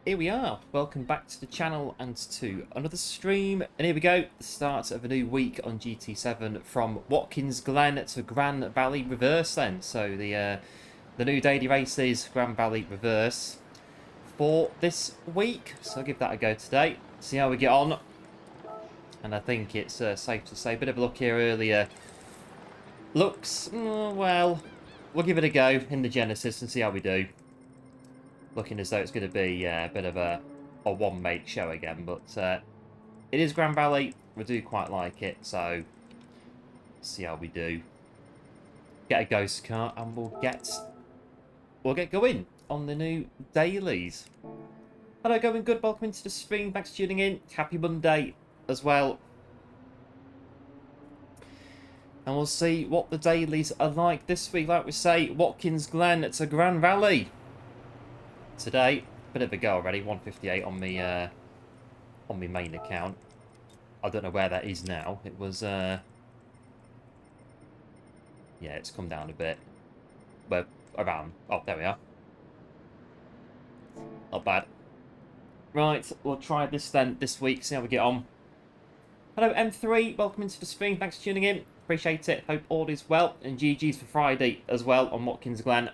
Here we are. Welcome back to the channel and to another stream. And here we go, the start of a new week on GT7 from Watkins Glen to Gran Valley Reverse then. So the new daily race is Gran Valley Reverse for this week. So I'll give that a go today, see how we get on. And I think it's safe to say, a bit of a look here earlier. Looks, well, we'll give it a go in the Genesis and see how we do. Looking as though it's going to be a bit of a one-make show again, but it is Gran Valley. We do quite like it, so see how we do. Get a ghost car, and we'll get going on the new dailies. Hello, going good. Welcome into the stream. Thanks for tuning in. Happy Monday as well. And we'll see what the dailies are like this week. Like we say, Watkins Glen to Gran Valley. Today, bit of a go already, 158 on my main account. I don't know where that is now. It was yeah, it's come down a bit. But around, oh, there we are. Not bad. Right, we'll try this then this week, see how we get on. Hello M3, welcome into the stream, thanks for tuning in. Appreciate it, hope all is well. And GG's for Friday as well on Watkins Glen.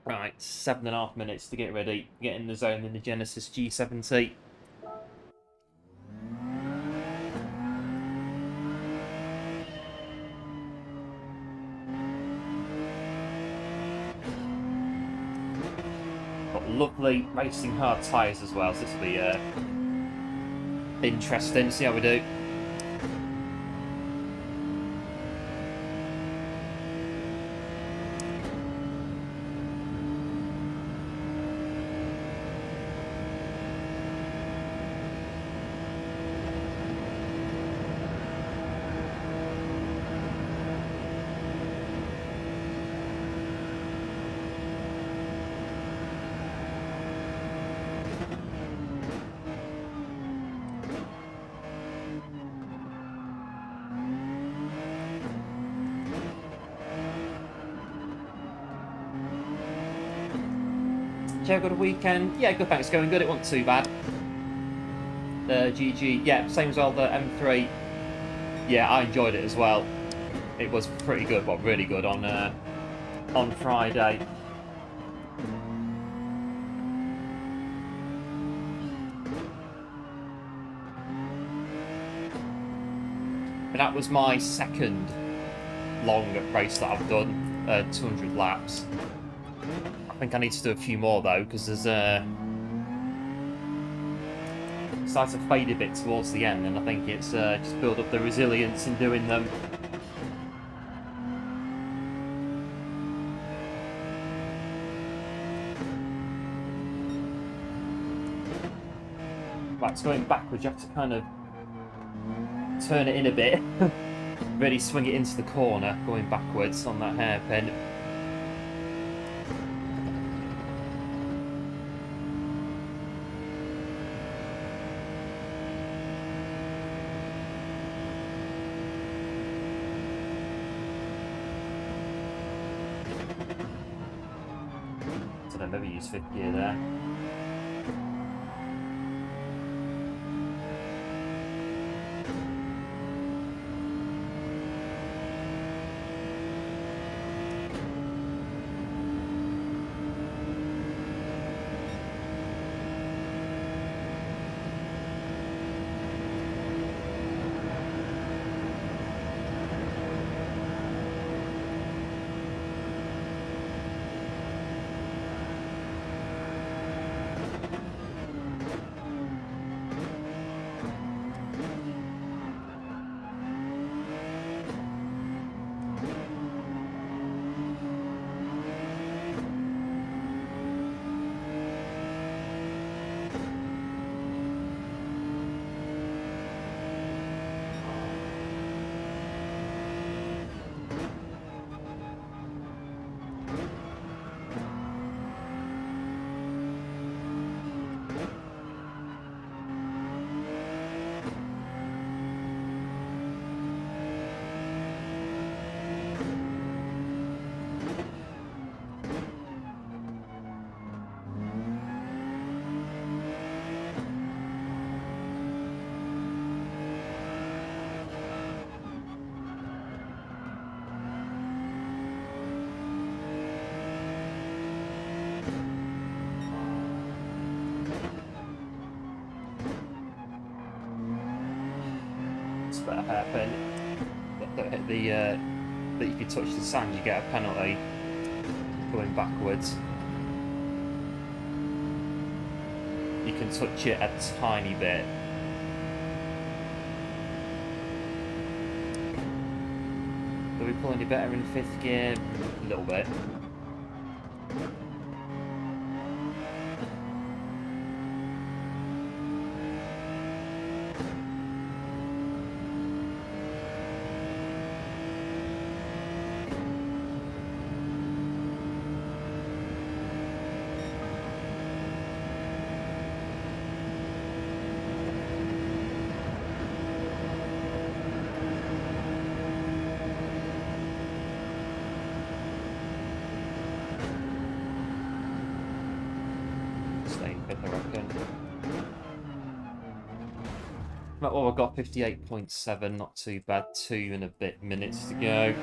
Right, 7.5 minutes to get ready, get in the zone in the Genesis G70. Got lovely racing hard tyres as well, so this will be interesting, see how we do. Joe, got a weekend? Yeah, good, thanks. Going good. It wasn't too bad. GG. Yeah, same as well, the M3. Yeah, I enjoyed it as well. It was pretty good, but really good on Friday. And that was my second long race that I've done, 200 laps. I think I need to do a few more though, because there's starts to fade a bit towards the end, and I think it's just build up the resilience in doing them. Right, so going backwards, you have to kind of turn it in a bit, really swing it into the corner, going backwards on that hairpin. Maybe use fifth gear there. but a hairpin. That if you touch the sand, you get a penalty going backwards. You can touch it a tiny bit. Do we pull any better in 5th gear? A little bit. I reckon. Right, well, I've got 58.7, not too bad. 2 and a bit minutes to go.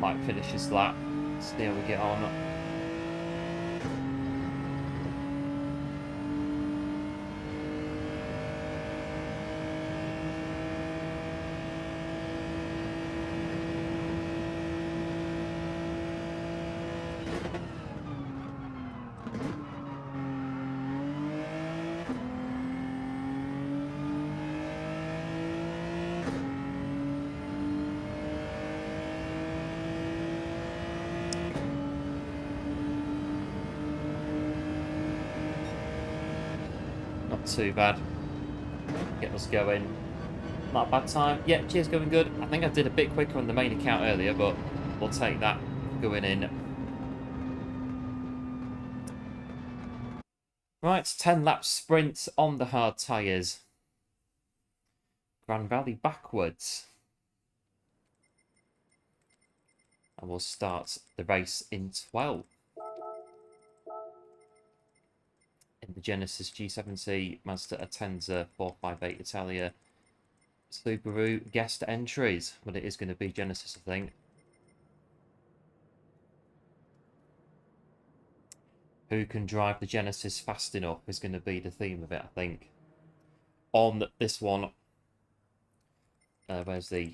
Might finish his lap. See how we get on. Not too bad. Get us going. Not a bad time. Yeah, cheers, going good. I think I did a bit quicker on the main account earlier, but we'll take that going in. Right, 10 lap sprint on the hard tyres. Grand Valley backwards. And we'll start the race in 12. In the Genesis G70, Mazda Atenza 458 Italia, Subaru guest entries, but it is going to be Genesis, I think. Who can drive the Genesis fast enough is going to be the theme of it, I think. On this one, where's the...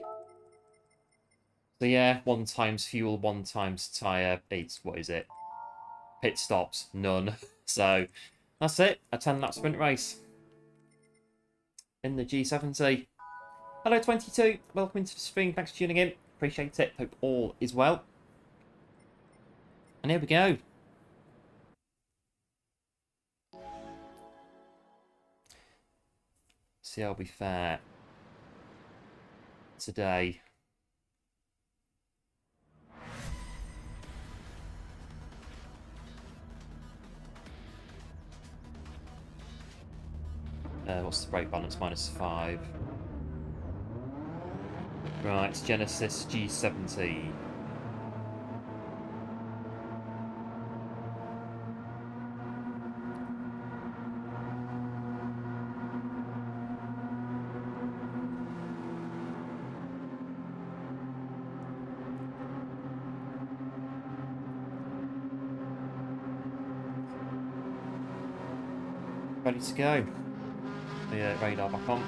So yeah, 1 times fuel, 1 times tyre. It's, what is it? Pit stops, none. So that's it, a 10 lap sprint race in the G70. Hello 22, welcome into the stream, thanks for tuning in, appreciate it, hope all is well. And here we go. See how we fare today. What's the brake balance? -5. Right, Genesis G70. Ready to go. The radar back on.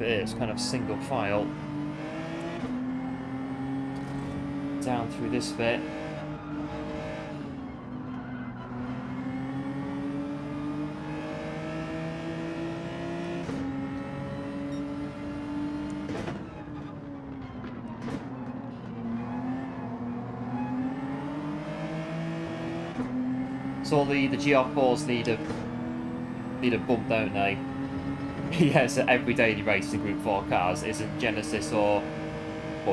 It's kind of single file down through this bit. So the GR4s need a bump, don't they? Yeah, so every daily race in Group 4 cars isn't Genesis or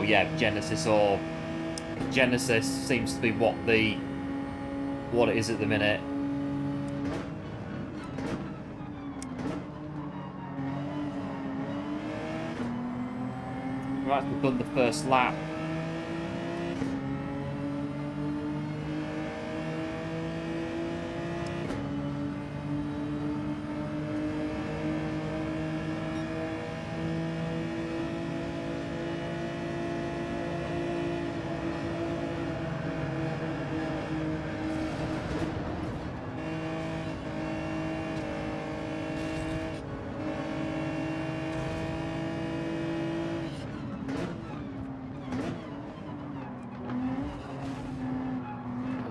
yeah, Genesis or Genesis seems to be what it is at the minute. Right, we've done the first lap.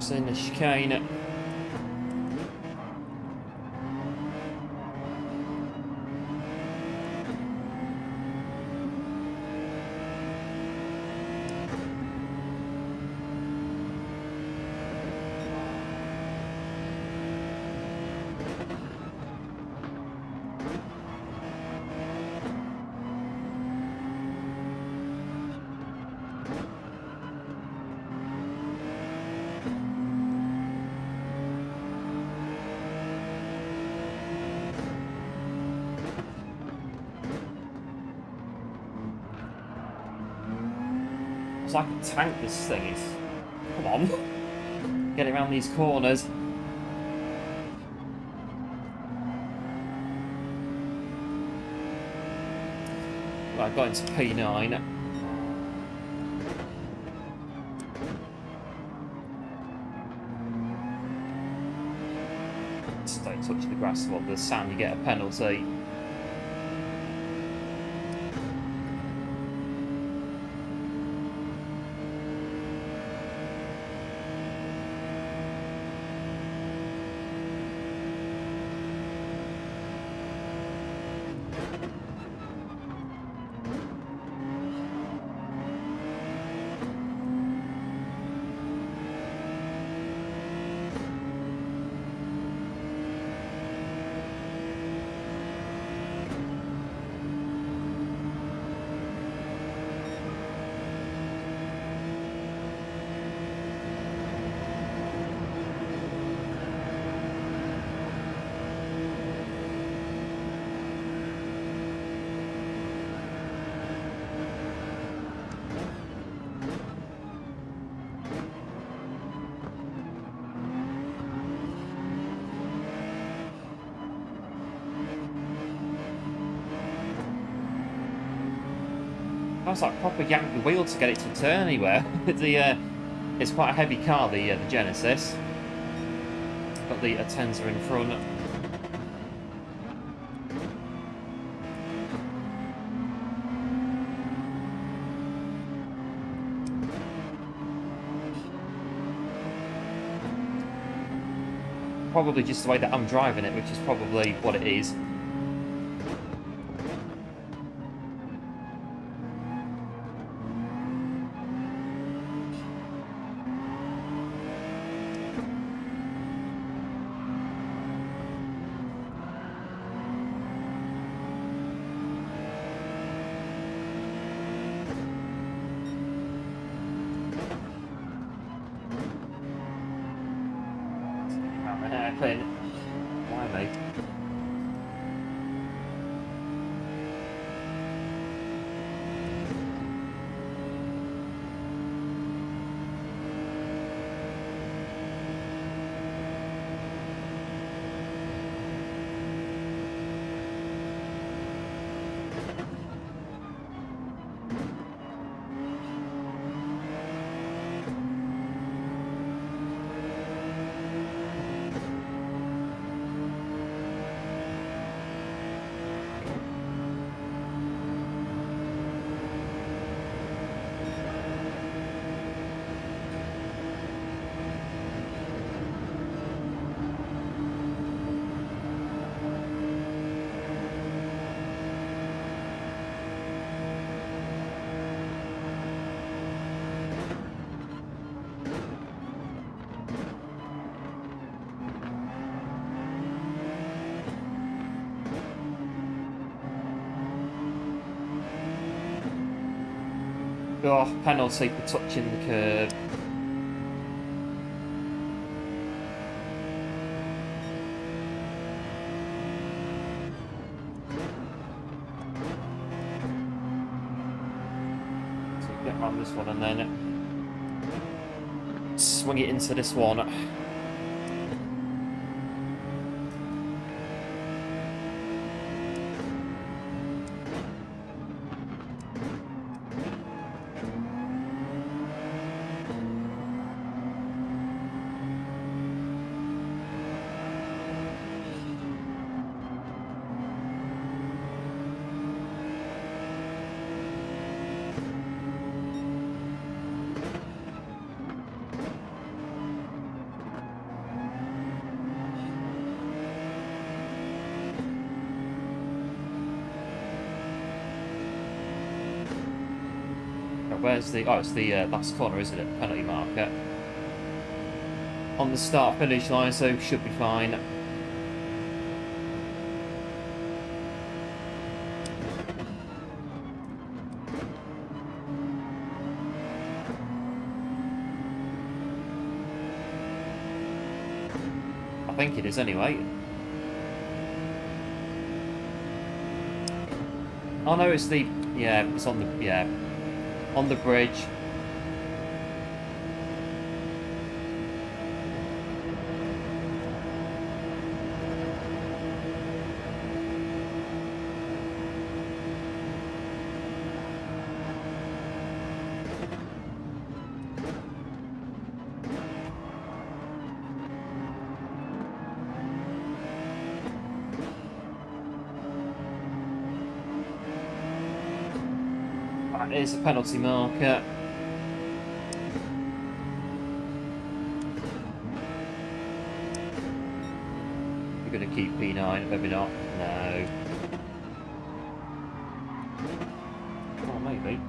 In the chicane. It's like a tank, this thing is. Come on. Get it around these corners. Right, got into P9. Just don't touch the grass or the sand, you get a penalty. I was like proper yank the wheel to get it to turn anywhere. It's quite a heavy car, the Genesis. Got the Atenza in front. Probably just the way that I'm driving it, which is probably what it is. Hairpin. Why, mate? Oh, penalty for touching the curb. So get around this one and then swing it into this one. Where's the... Oh, it's the last corner, isn't it? Penalty marker. On the start-finish line, so should be fine. I think it is anyway. Oh no, it's the... Yeah, it's on the... Yeah. On the bridge. That is a penalty marker. We're going to keep P9, maybe not. No. Oh, maybe.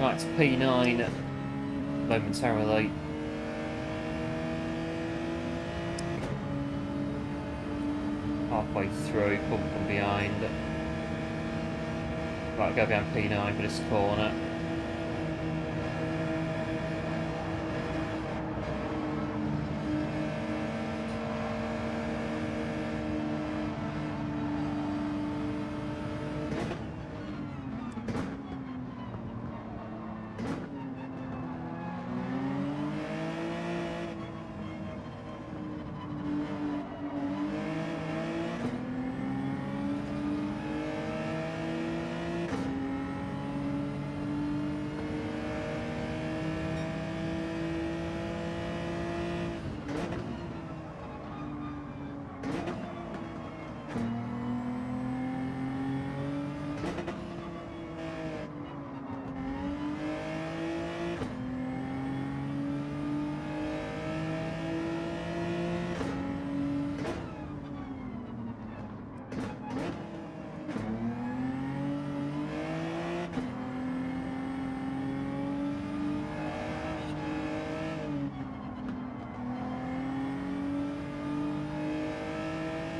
Right, to P9 momentarily. Halfway through, pump from behind. Right, go behind P9 for this corner.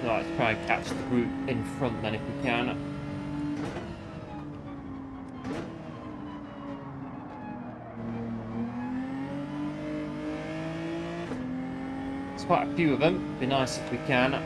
Right, let's try and catch the group in front then if we can. There's quite a few of them. Be nice if we can.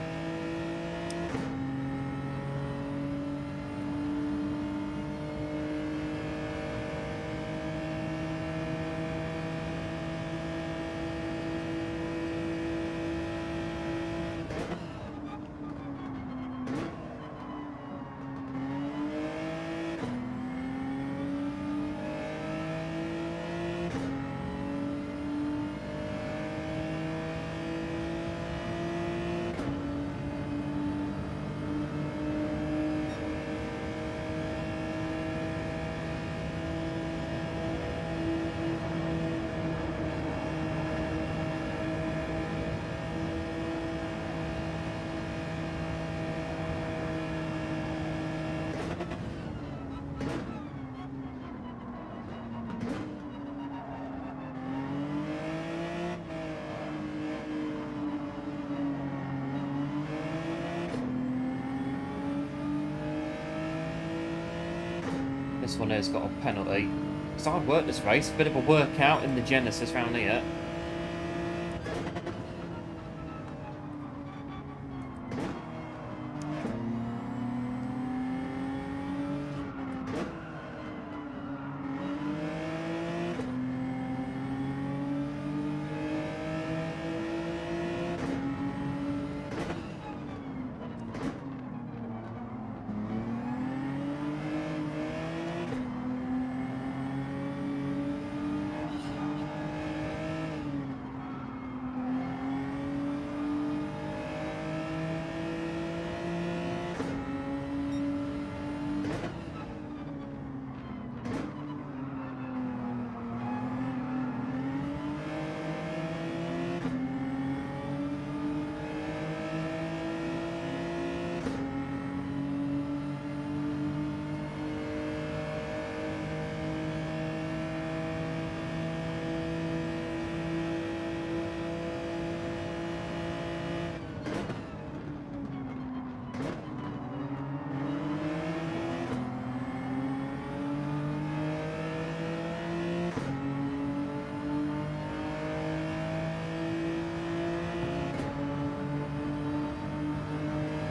This one here's got a penalty. It's hard work this race, a bit of a workout in the Genesis round here.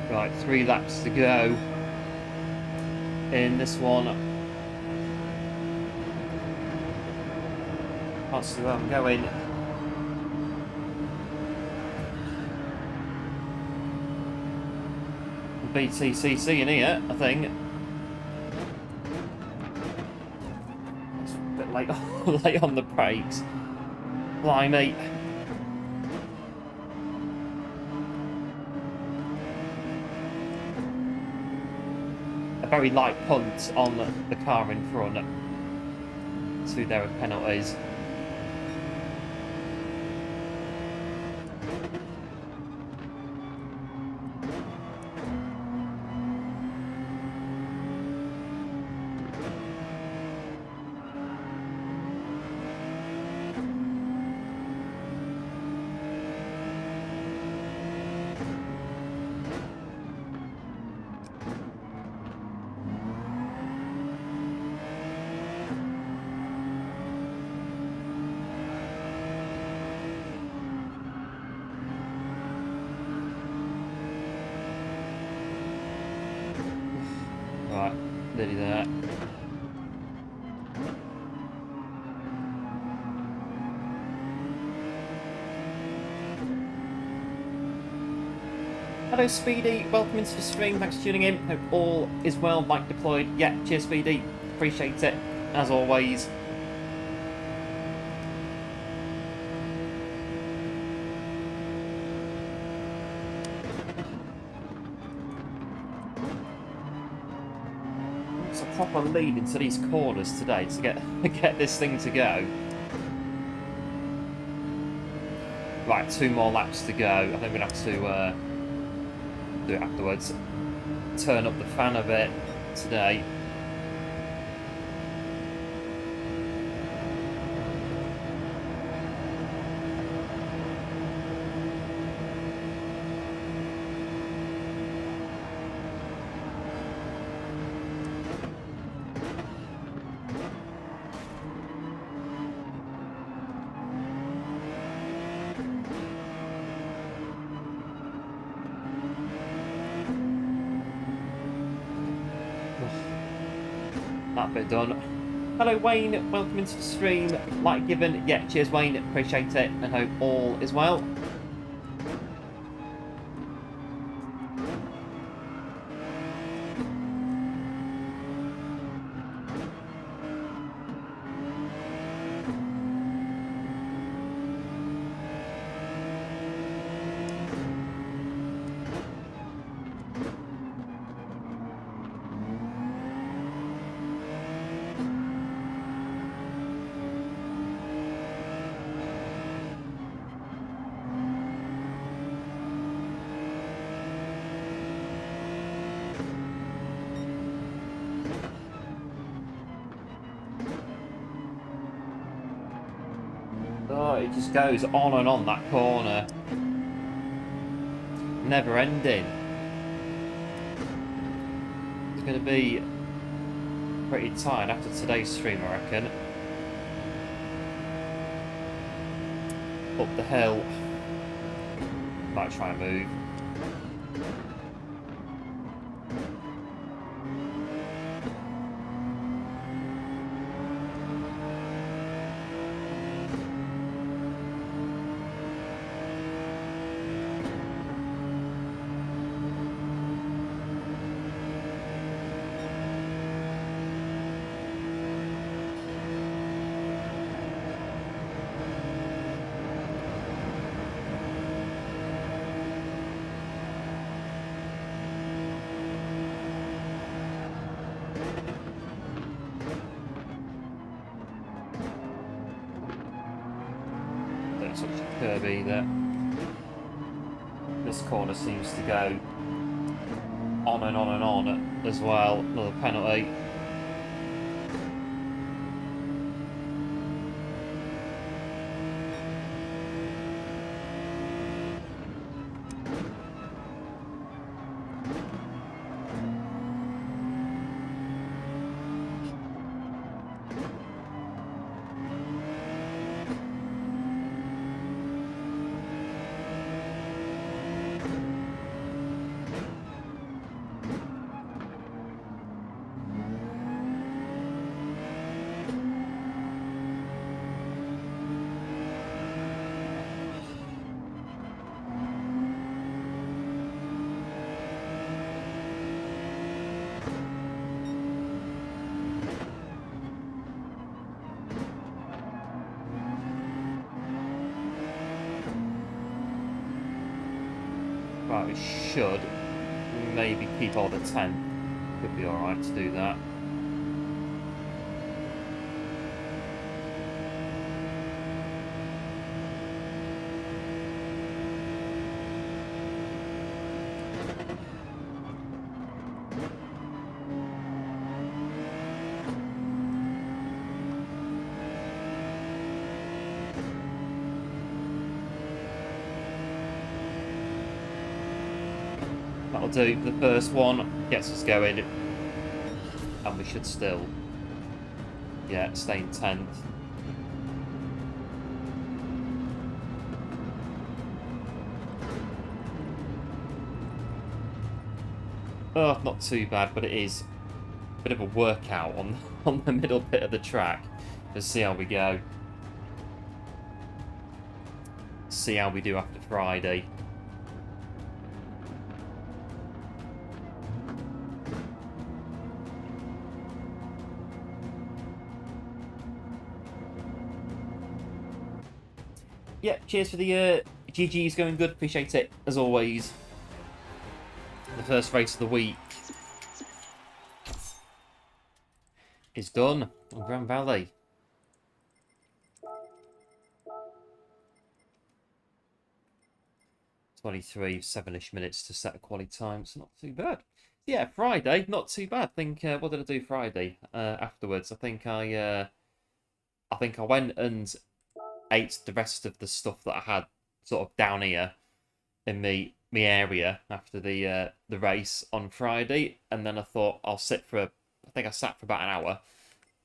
Right, 3 laps to go in this one. Can't see where I'm going. BTCC in here, I think. It's a bit late, late on the brakes. Blimey. A very light punt on the car in front. 2 there with penalties. Nearly there. Hello Speedy, welcome into the stream, thanks for tuning in. Hope all is well, mic deployed. Yeah, cheers Speedy, appreciate it, as always. It's a proper lead into these corners today to get this thing to go. Right, 2 more laps to go. I think we're going to have to do it afterwards. Turn up the fan a bit today. That bit done. Hello Wayne, welcome into the stream. Like given, yeah, cheers Wayne, appreciate it, and hope all is well. Oh, it just goes on and on that corner. Never ending. It's going to be pretty tired after today's stream, I reckon. Up the hill. Might try and move. Such a curve either. This corner seems to go on and on and on as well. Another penalty. Right, we should maybe keep all the 10. Could be alright to do that. That'll do. The first one gets us going, and we should still, yeah, stay in 10th. Oh, not too bad, but it is bit of a workout on on the middle bit of the track. Just see how we go. See how we do after Friday. Yeah, cheers for the GG's going good. Appreciate it, as always. The first race of the week is done on Grand Valley. 23, 7-ish minutes to set a quality time. It's not too bad. Yeah, Friday, not too bad. I think, what did I do Friday afterwards? I think I went and ate the rest of the stuff that I had sort of down here in me area after the race on Friday, and then I thought I'll sit for I think I sat for about an hour,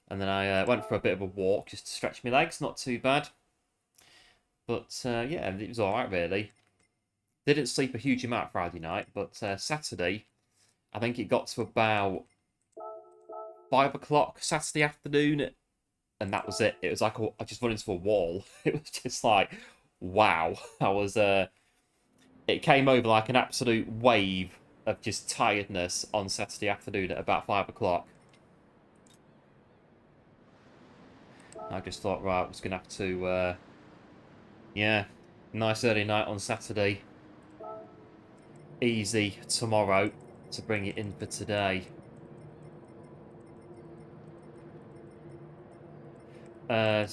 and then I went for a bit of a walk just to stretch my legs. Not too bad, but yeah, it was all right really. Didn't sleep a huge amount Friday night, but Saturday, I think it got to about 5 o'clock Saturday afternoon, and that was it. It was like I just run into a wall. It was just like, wow. I was it came over like an absolute wave of just tiredness on Saturday afternoon at about 5 o'clock. I just thought, right, I was gonna have to yeah, nice early night on Saturday. Easy tomorrow to bring it in for today. Go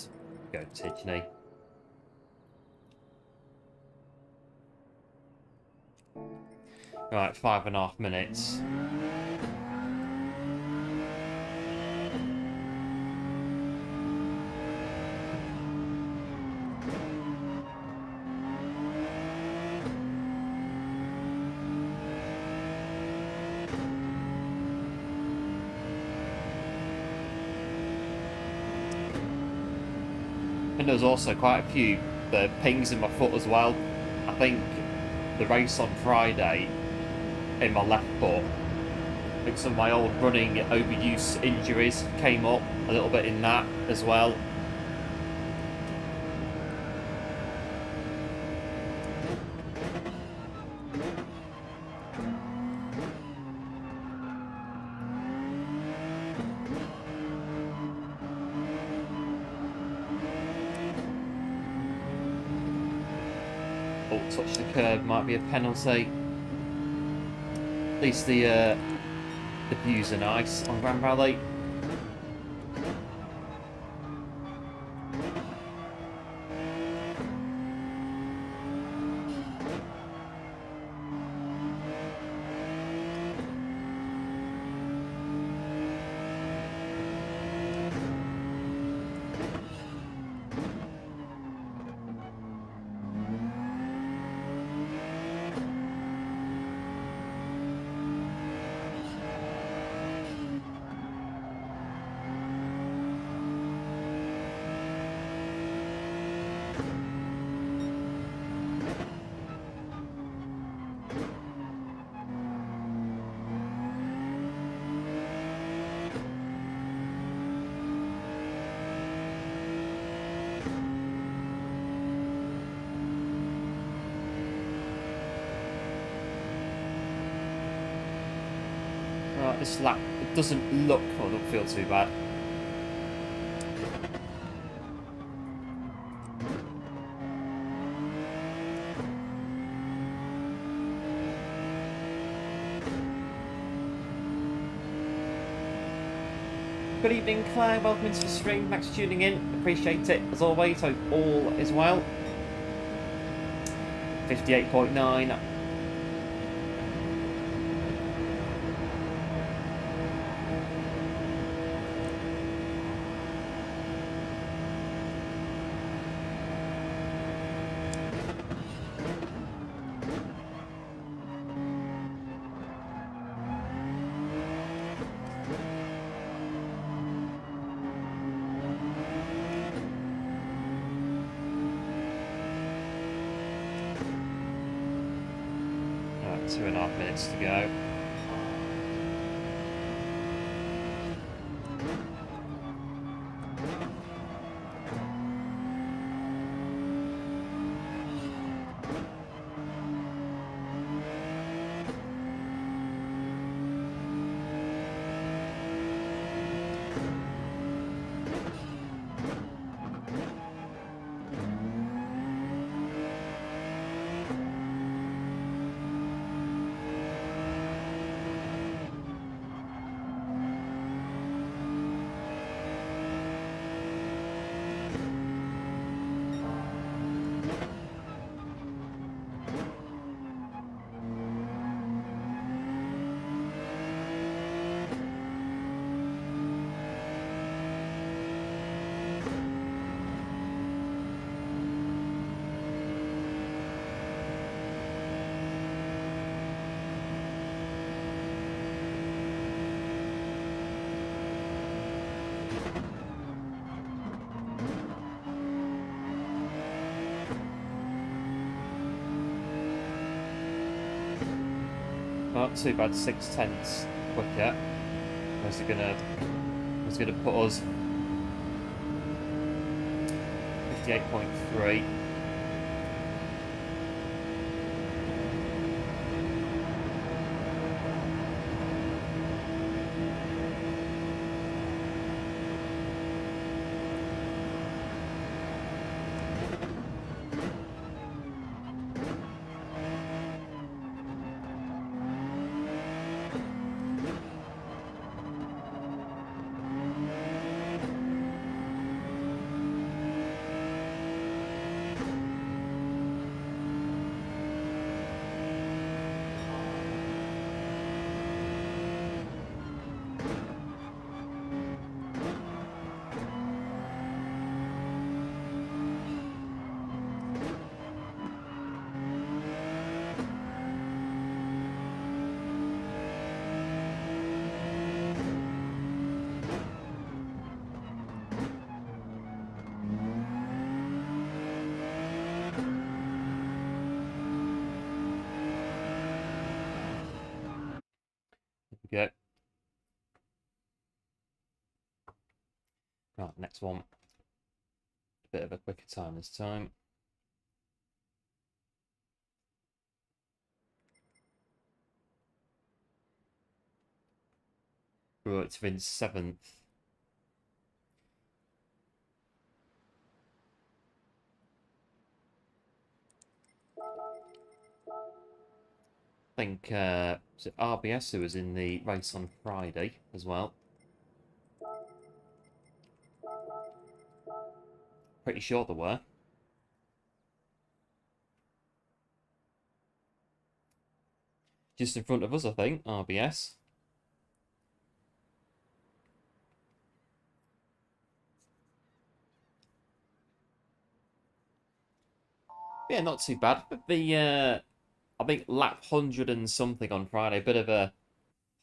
Tidney. Right, 5.5 minutes. And there was also quite a few pings in my foot as well. I think the race on Friday in my left foot, I think some of my old running overuse injuries came up a little bit in that as well. Oh, touch the curb, might be a penalty. At least the views are nice on Grand Valley. This lap, it doesn't look, or don't feel too bad. Good evening, Claire. Welcome into the stream. Thanks for tuning in. Appreciate it as always. Hope all is well. 58.9. Right, 2.5 minutes to go. Not too bad, 6/10 quicker. Was gonna put us 58.3. Go. Right, next one. A bit of a quicker time this time. Oh, it's been 7th. I think was it RBS who was in the race on Friday as well. Pretty sure there were. Just in front of us, I think, RBS. Yeah, not too bad. But the I think lap 100 and something on Friday. A bit of a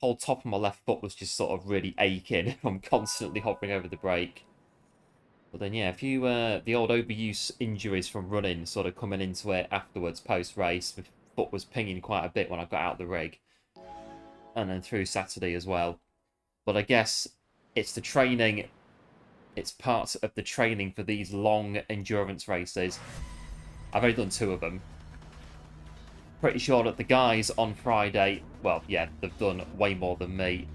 whole top of my left foot was just sort of really aching. I'm constantly hovering over the brake. But then yeah, a few the old overuse injuries from running sort of coming into it afterwards post race. My foot was pinging quite a bit when I got out the rig, and then through Saturday as well. But I guess it's the training. It's part of the training for these long endurance races. I've only done 2 of them. Pretty sure that the guys on Friday, well, yeah, they've done way more than me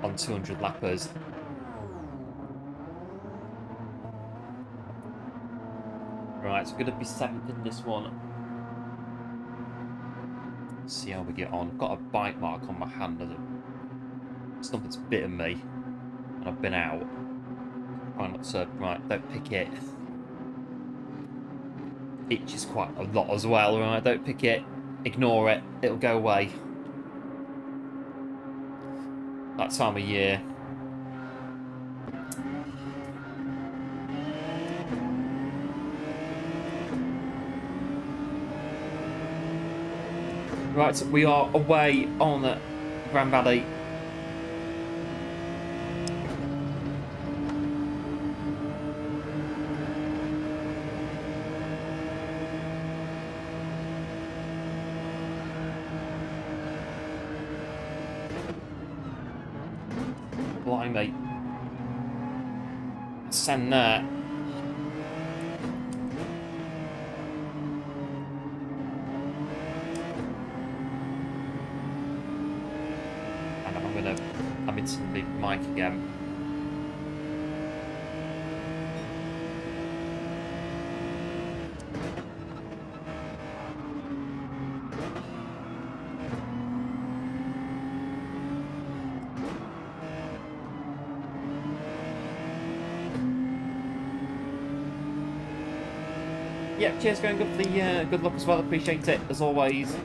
on 200 lappers. Right, so we're going to be 7th in this one. Let's see how we get on. I've got a bite mark on my hand. Something's bitten me, and I've been out. Try not to. Right, don't pick it. Itches quite a lot as well, right? Don't pick it. Ignore it. It'll go away. That time of year. Right, we are away on Grand Valley. Blimey. Send that. I'm into the mic again. Yeah, cheers, going good for the good luck as well. Appreciate it as always.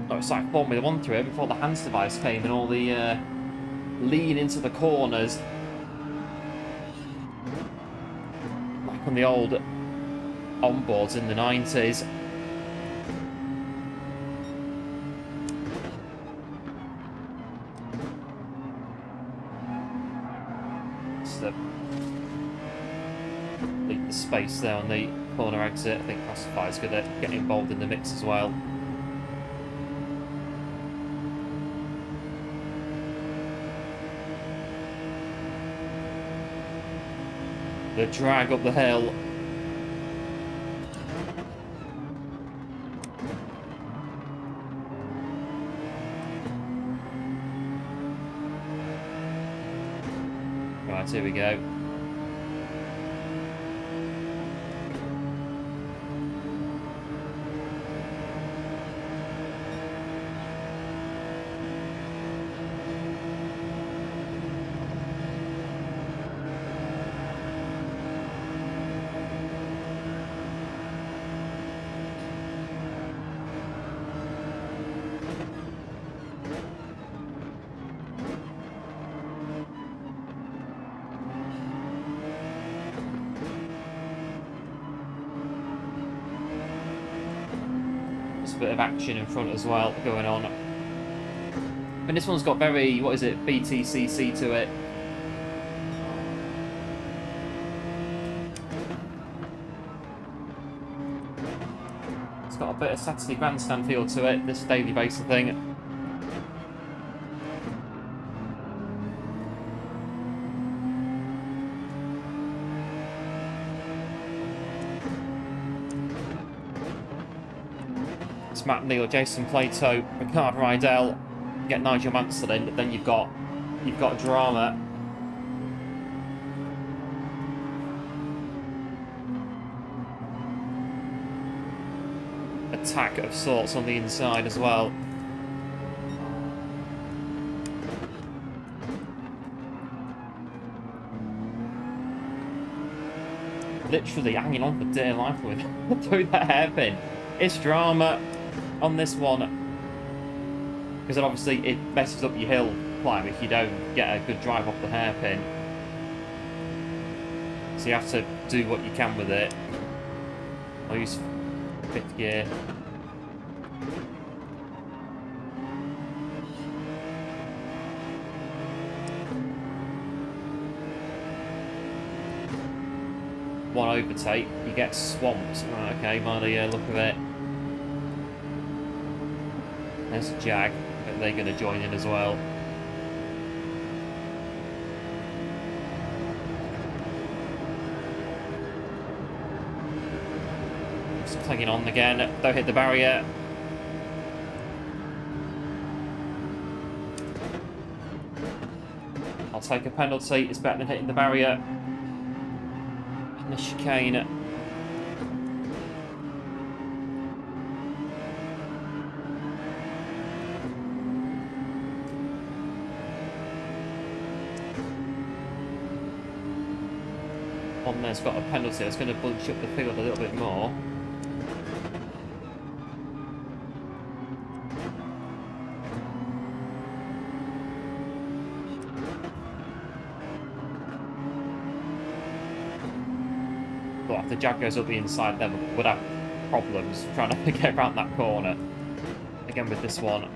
Oh, it's like Formula 1 through it before the hands device came and all the lean into the corners. Like on the old onboards in the 90s. Just the space there on the corner exit. I think Classifier's going to get involved in the mix as well. The drag up the hill. Right, here we go. A bit of action in front as well going on. And this one's got very, what is it, BTCC to it. It's got a bit of Saturday grandstand feel to it, this daily baser thing. Matt Neal, Jason Plato, Ricardo Rydell, get Nigel Mansell in, then you've got drama. Attack of sorts on the inside as well. Literally hanging on for dear life with through that hairpin. It's drama on this one, because then obviously it messes up your hill climb if you don't get a good drive off the hairpin. So you have to do what you can with it. I'll use 5th gear. One overtake, you get swamped. Right, okay, by the look of it. There's a Jag, but they're going to join in as well. Just clinging on again, don't hit the barrier. I'll take a penalty, it's better than hitting the barrier. And the chicane. One there's got a penalty that's going to bunch up the field a little bit more. But if the Jag goes up the inside, then would have problems trying to get around that corner. Again with this one.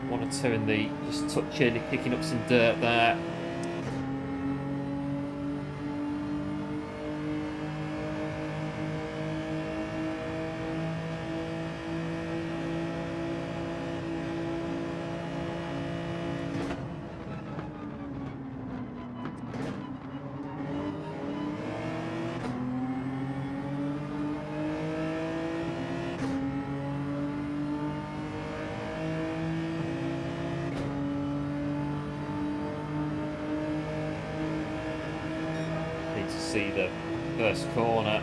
1 or 2 in the just touching, kicking up some dirt there. See the first corner.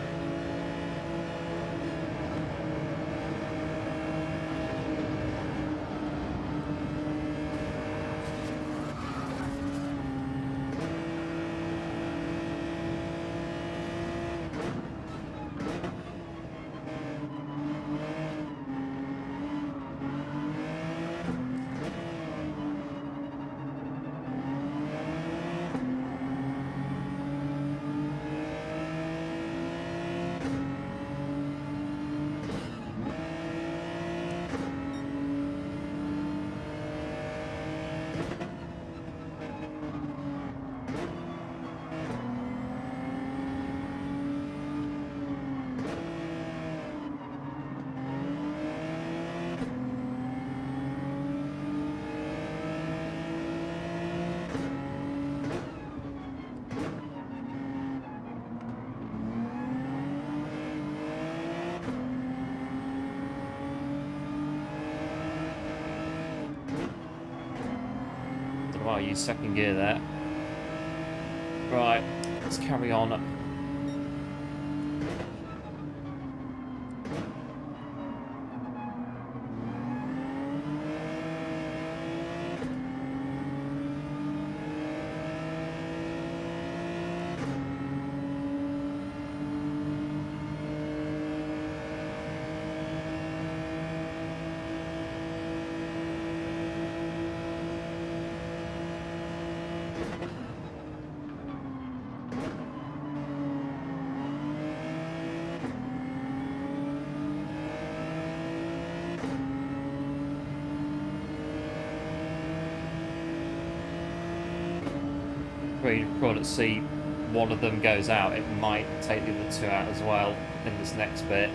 I use second gear there. Right, let's carry on. Let's see, one of them goes out, it might take the other two out as well in this next bit.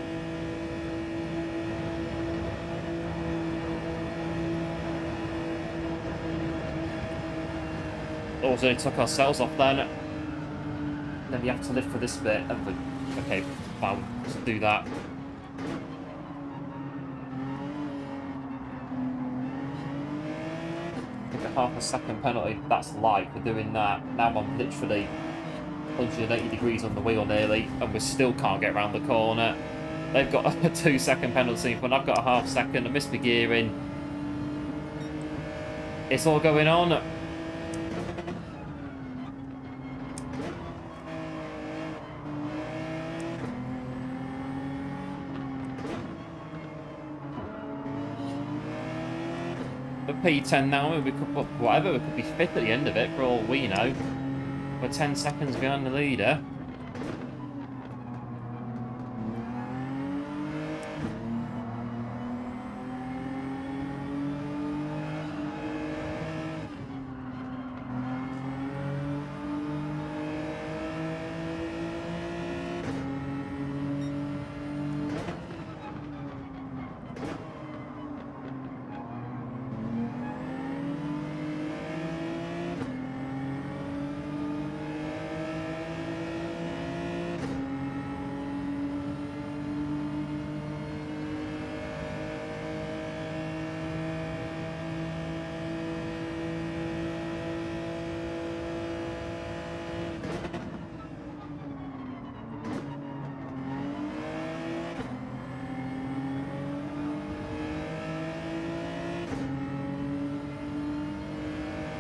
Also, it took ourselves off then. Then we have to live for this bit. Okay, fine, let's do that. Half a second penalty, that's light for doing that. Now I'm literally 180 degrees on the wheel nearly, and we still can't get around the corner. They've got a 2-second penalty, but I've got a half second. I missed my gearing. It's all going on. P10 now, we could put whatever, we could be 5th at the end of it for all we know. We're 10 seconds behind the leader.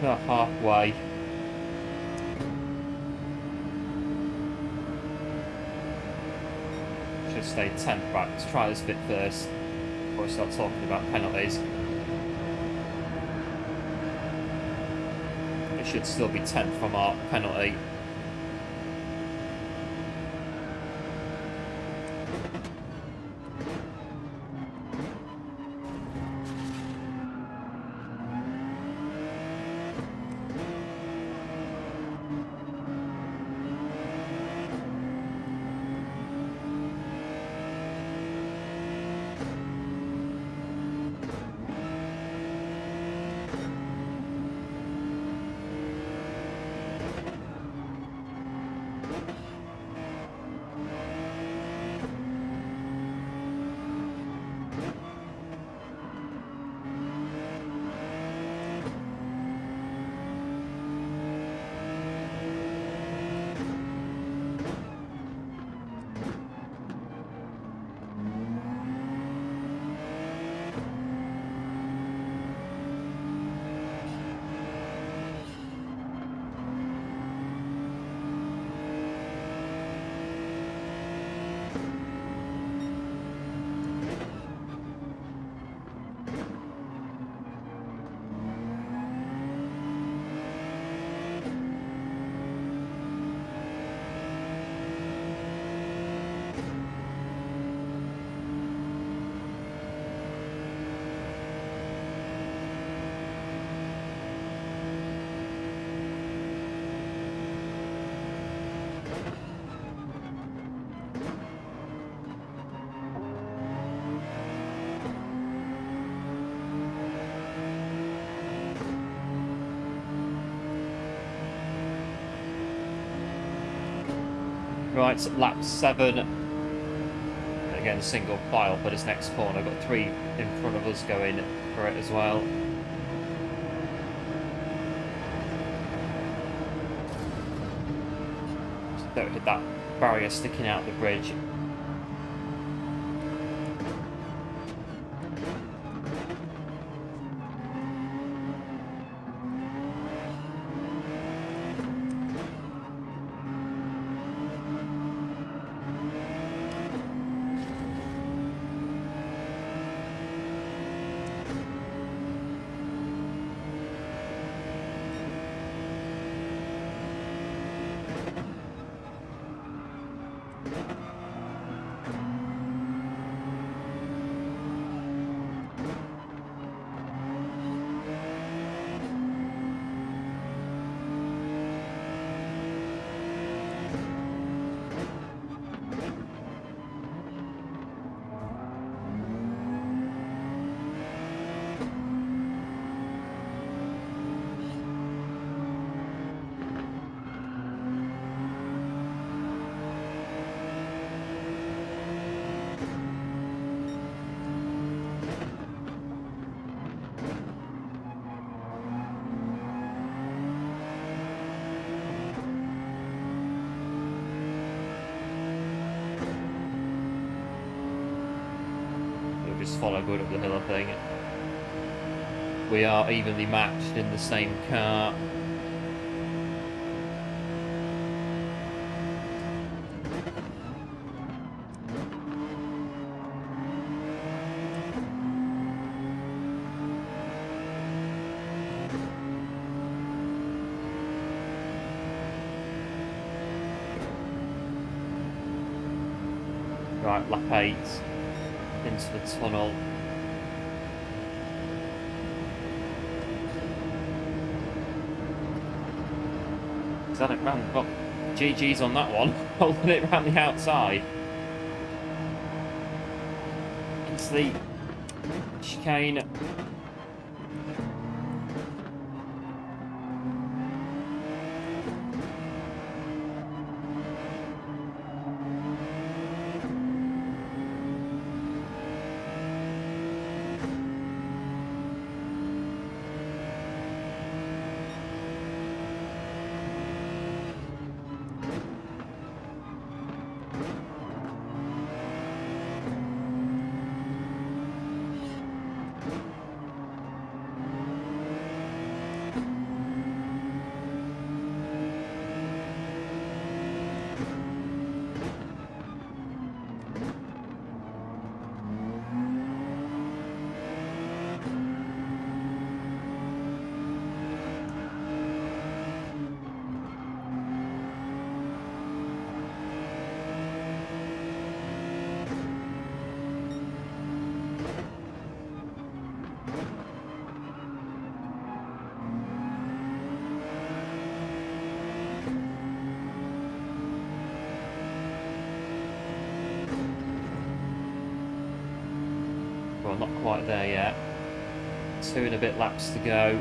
About halfway. Should stay 10th. Right, let's try this bit first before we start talking about penalties. It should still be 10th from our penalty. Right, lap 7. Again, single file for this next corner. I've got 3 in front of us going for it as well. Don't hit that barrier sticking out the bridge. Just follow good up the hill, I think. We are evenly matched in the same car. Right, lap 8. Into the tunnel. Is that it round? Well, GG's on that one. Holding it round the outside. It's the chicane. Well, not quite there yet. 2 and a bit laps to go.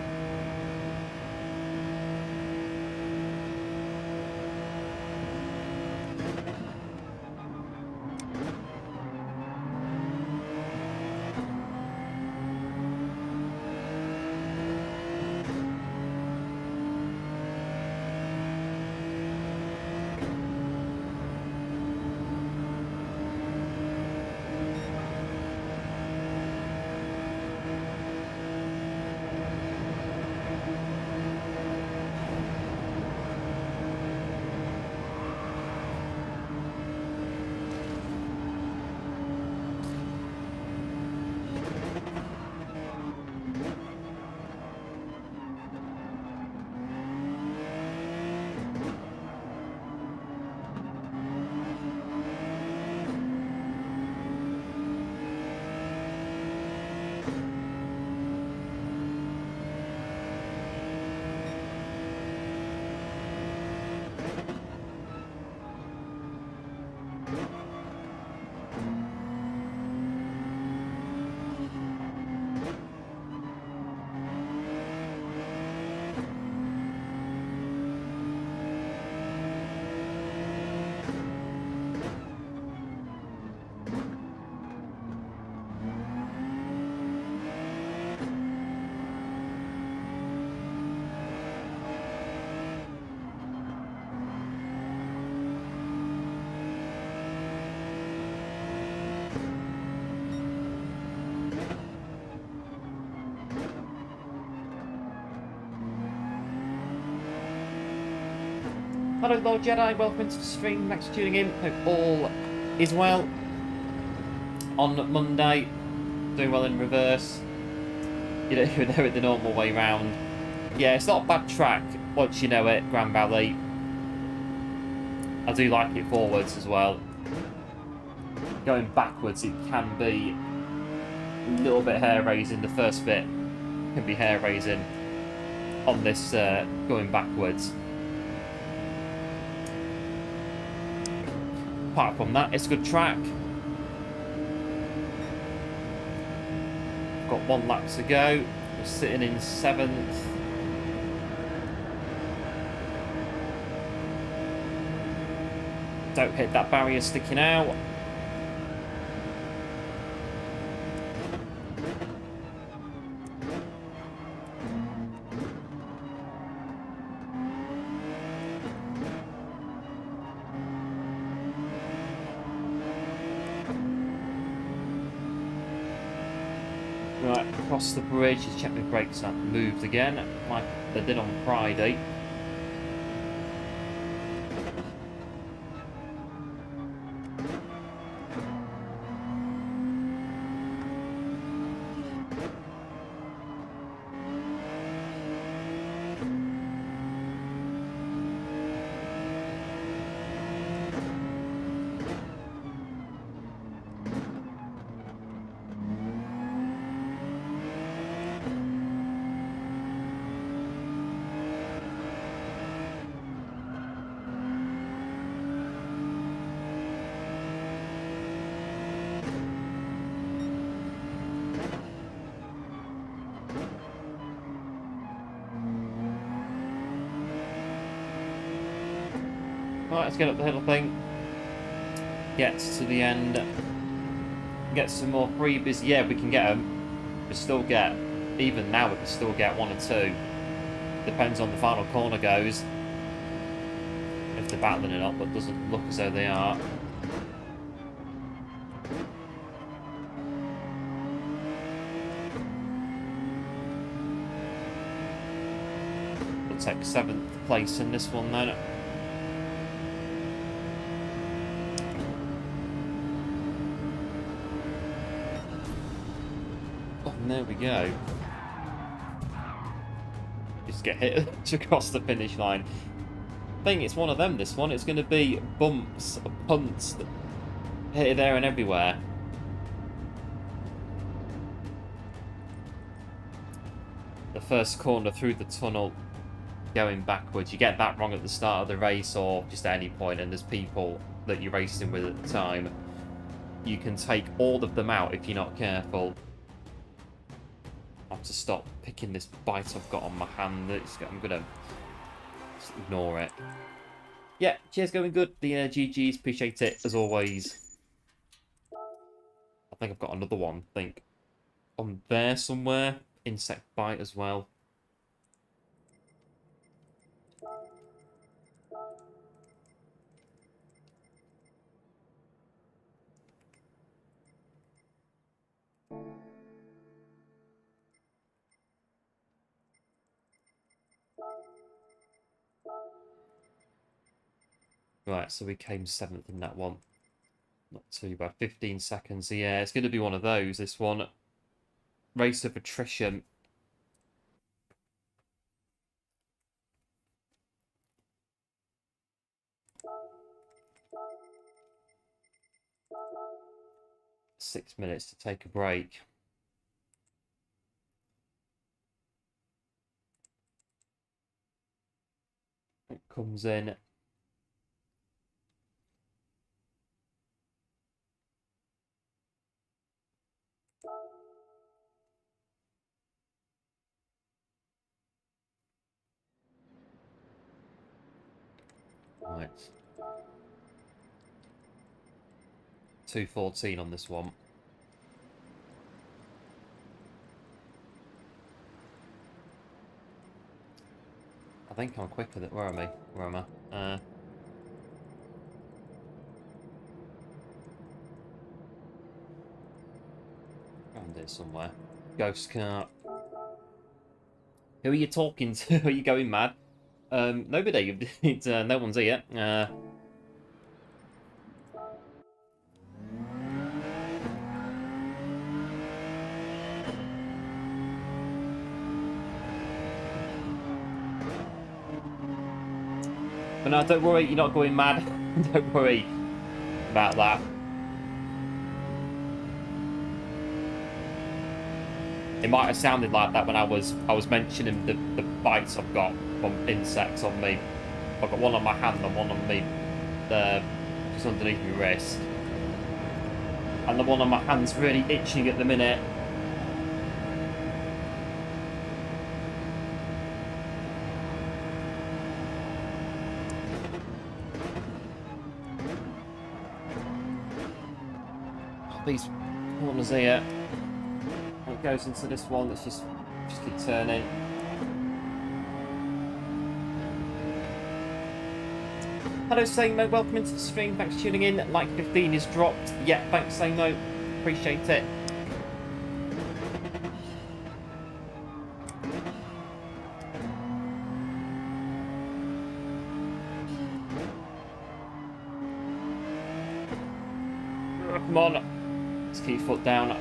Hello Lord Jedi, welcome to the stream, thanks for tuning in. Hope all is well. On Monday, doing well in reverse. You don't even know it the normal way round. Yeah, it's not a bad track once you know it, Grand Valley. I do like it forwards as well. Going backwards, it can be a little bit hair-raising. The first bit can be hair-raising on this going backwards. Apart from that, it's a good track. Got 1 lap to go. We're sitting in 7th. Don't hit that barrier sticking out. Right, across the bridge, just check the brakes have moved again, like they did on Friday. Right, let's get up the hill thing. Get to the end. Get some more freebies. Yeah, we can get them. We still get, even now we can still get 1 or 2. Depends on the final corner goes. If they're battling it up, but doesn't look as though they are. We'll take 7th place in this one then. And there we go. Just get hit across the finish line. I think it's one of them, this one. It's going to be bumps, punts, here, there and everywhere. The first corner through the tunnel going backwards. You get that wrong at the start of the race or just at any point, and there's people that you're racing with at the time. You can take all of them out if you're not careful. I have to stop picking this bite I've got on my hand. I'm going to just ignore it. Yeah, cheers, going good. The GGs, appreciate it as always. I think I've got another one, I think, on there somewhere. Insect bite as well. Right, so we came 7th in that one. Not too bad. 15 seconds. Yeah, it's going to be one of those, this one. Race of attrition. Six minutes to take a break. It comes in. Right. 2:14 on this one. I think I'm quicker than... Where am I? Where am I? Around here somewhere. Ghost cart. Who are you talking to? Are you going mad? Nobody. No one's here. But no, don't worry, you're not going mad. Don't worry about that. It might have sounded like that when I was mentioning the bites I've got from insects on me. I've got one on my hand and one on me, just underneath my wrist. And the one on my hand's really itching at the minute. These corners here. It goes into this one. Let's just keep turning. Hello Samo, welcome into the stream. Thanks for tuning in. Like 15 is dropped. Yeah, thanks Samo. Appreciate it. Come on. Let's keep foot down.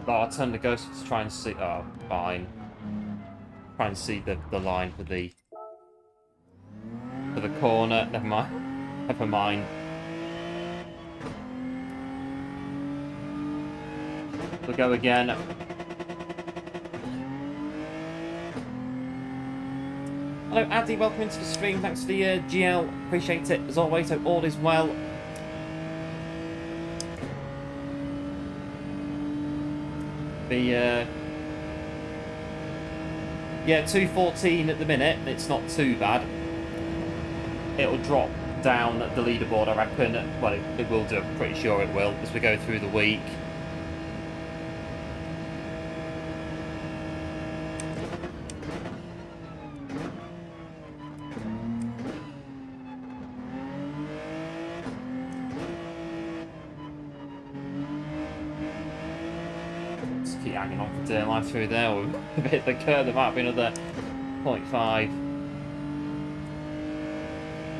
Oh, I'll turn the ghost to try and see. Oh, fine. Try and see the line for the corner. Never mind. Never mind. We'll go again. Hello Addy, welcome into the stream. Thanks for the GL. Appreciate it as always. Hope all is well. Yeah, 214 at the minute. It's not too bad. It'll drop down the leaderboard, I reckon. Well, it will do. I'm pretty sure it will as we go through the week. Hanging on for dear life through there. We've a bit of the curve. There might be another 0.5.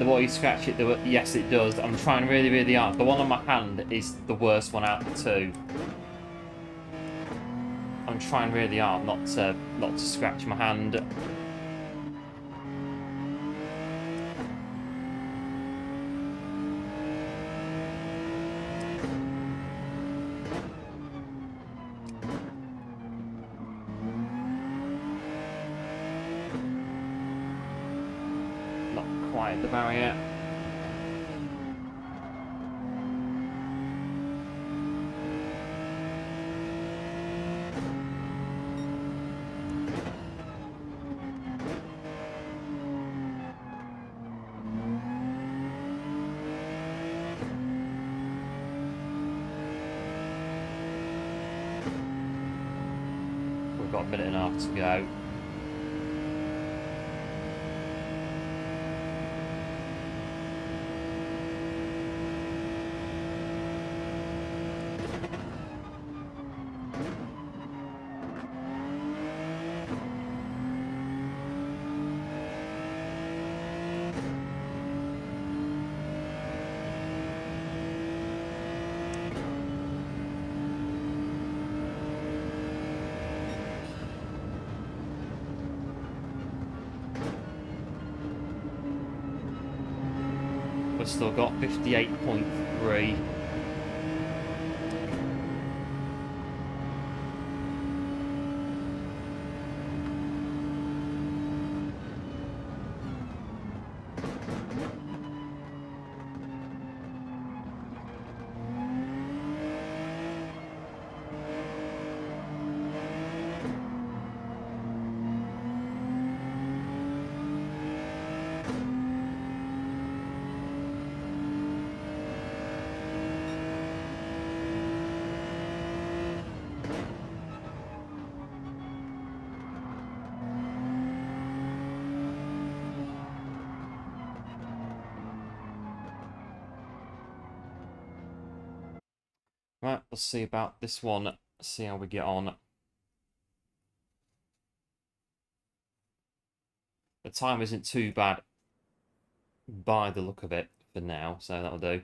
The more you scratch it, yes, it does. I'm trying really, really hard. The one on my hand is the worst one out of the two. I'm trying really hard not to scratch my hand. The barrier. We've got a minute and a half to go. We've still got 58.3. Right, let's see about this one. See how we get on. The time isn't too bad by the look of it for now, so that'll do.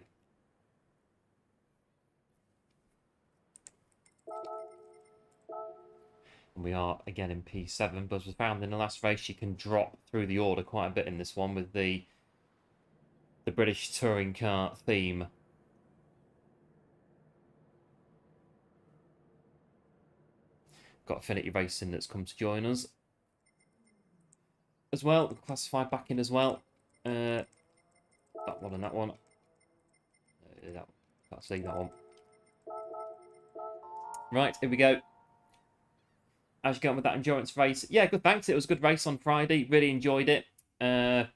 And we are again in P7, but as we found in the last race, you can drop through the order quite a bit in this one with the British touring car theme. Got Affinity Racing that's come to join us as well. Classified back in as well. That one and that one. Can't see that one. Right, here we go. How's you going with that endurance race? Yeah, good, thanks. It was a good race on Friday. Really enjoyed it. Yeah,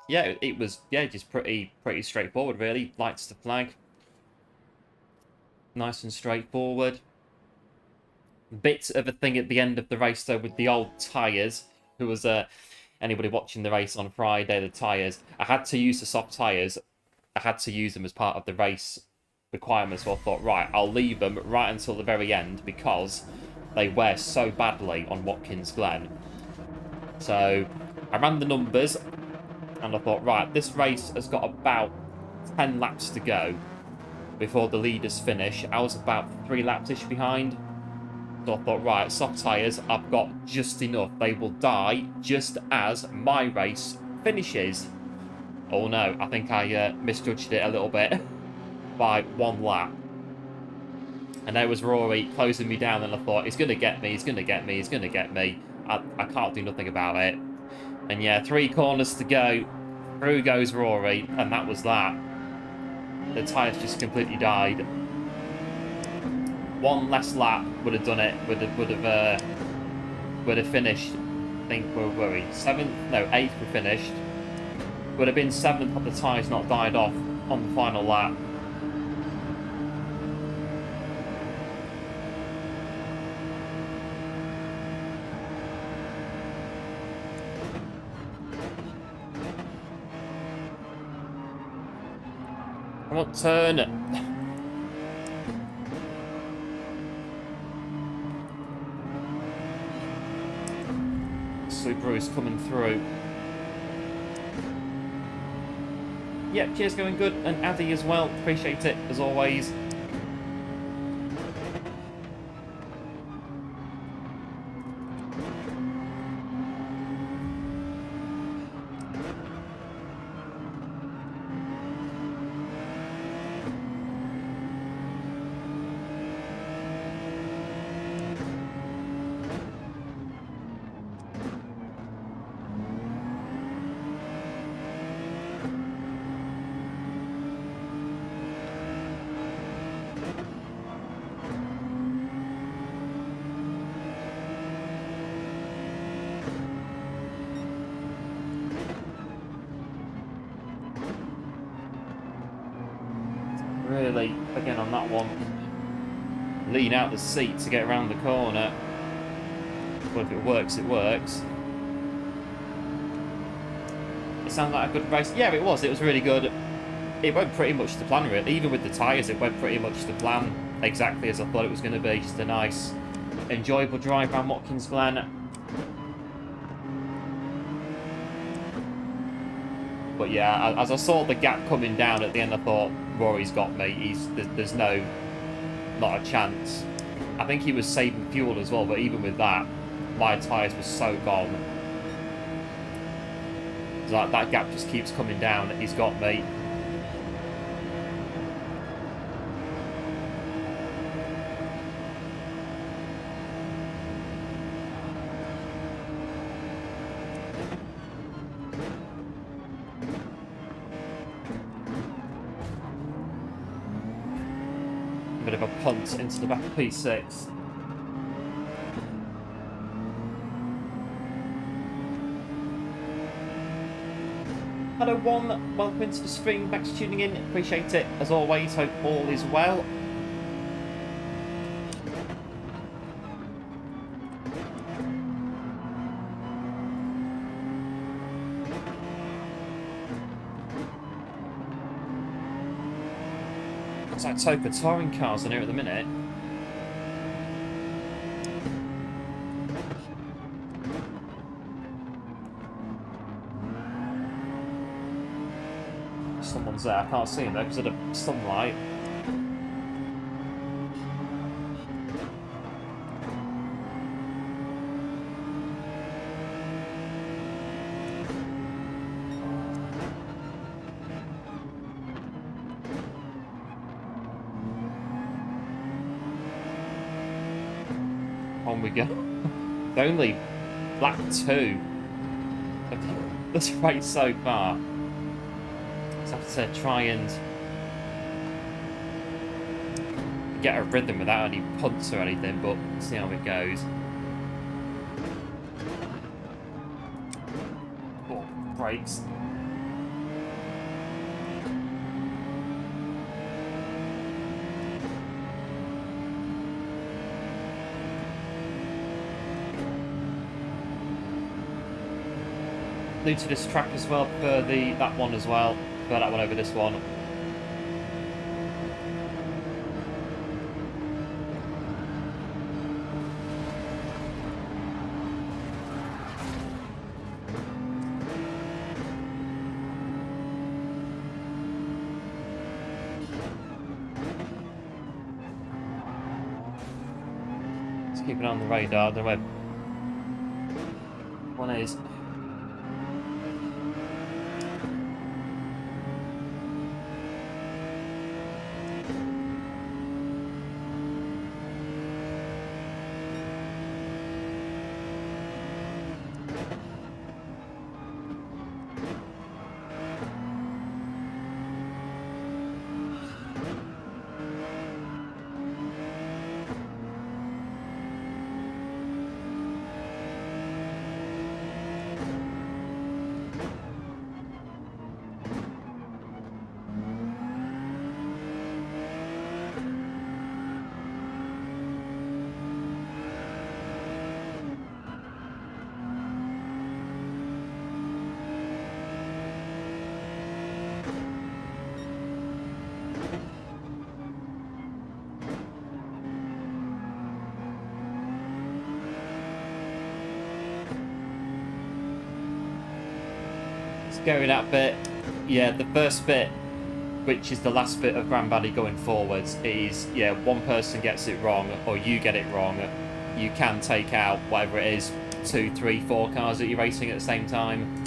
it was just pretty straightforward, really. Lights to flag. Nice and straightforward. Bit of a thing at the end of the race, though, with the old tyres. Who was anybody watching the race on Friday, the tyres. I had to use the soft tyres. I had to use them as part of the race requirements, so I thought, right, I'll leave them right until the very end because they wear so badly on Watkins Glen. So I ran the numbers and I thought, right, this race has got about 10 laps to go before the leaders finish. I was about 3 laps-ish behind. So I thought, right, soft tyres, I've got just enough. They will die just as my race finishes. Oh no, I think I misjudged it a little bit by 1 lap. And there was Rory closing me down, and I thought, he's going to get me, he's going to get me, he's going to get me. I can't do nothing about it. And yeah, 3 corners to go. Through goes Rory, and that was that. The tyres just completely died. 1 less lap would have done it. Would have finished. I think where were we? 7th? No, 8th we finished. Would have been 7th had the tyres not died off on the final lap. Come on, turn. Subaru is coming through. Yep, cheers, going good. And Addy as well. Appreciate it, as always. Really, again on that one, lean out the seat to get around the corner. But if it works, it works. It sounded like a good race. Yeah, it was. It was really good. It went pretty much to plan, really. Even with the tyres, it went pretty much to plan. Exactly as I thought it was going to be. Just a nice, enjoyable drive around Watkins Glen. But yeah, as I saw the gap coming down at the end, I thought, Rory's got me. There's not a chance. I think he was saving fuel as well, but even with that, my tyres were so gone. That gap just keeps coming down. He's got me. Bit of a punt into the back of P6. Hello, One. Welcome into the stream. Thanks for tuning in. Appreciate it. As always, hope all is well. It's like Toka touring cars in here at the minute. Someone's there. I can't see him though because of the sunlight. On we go. They're only lap 2. This race so far. So I have to try and get a rhythm without any punts or anything, but see how it goes. Oh, brakes. New to this track as well for that one as well. For that one over this one. Just keep it on the radar. I don't know where one is. Going that bit, yeah, the first bit, which is the last bit of Grand Valley going forwards, is, yeah, one person gets it wrong, or you get it wrong, you can take out whatever it is, 2, 3, 4 cars that you're racing at the same time.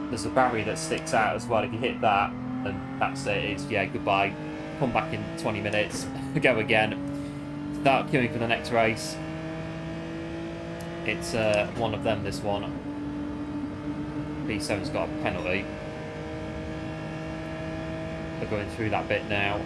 There's a barrier that sticks out as well. If you hit that, then that's it, it's, yeah, goodbye, come back in 20 minutes, go again, start queuing for the next race. It's one of them, this one. B7's got a penalty. They're going through that bit now.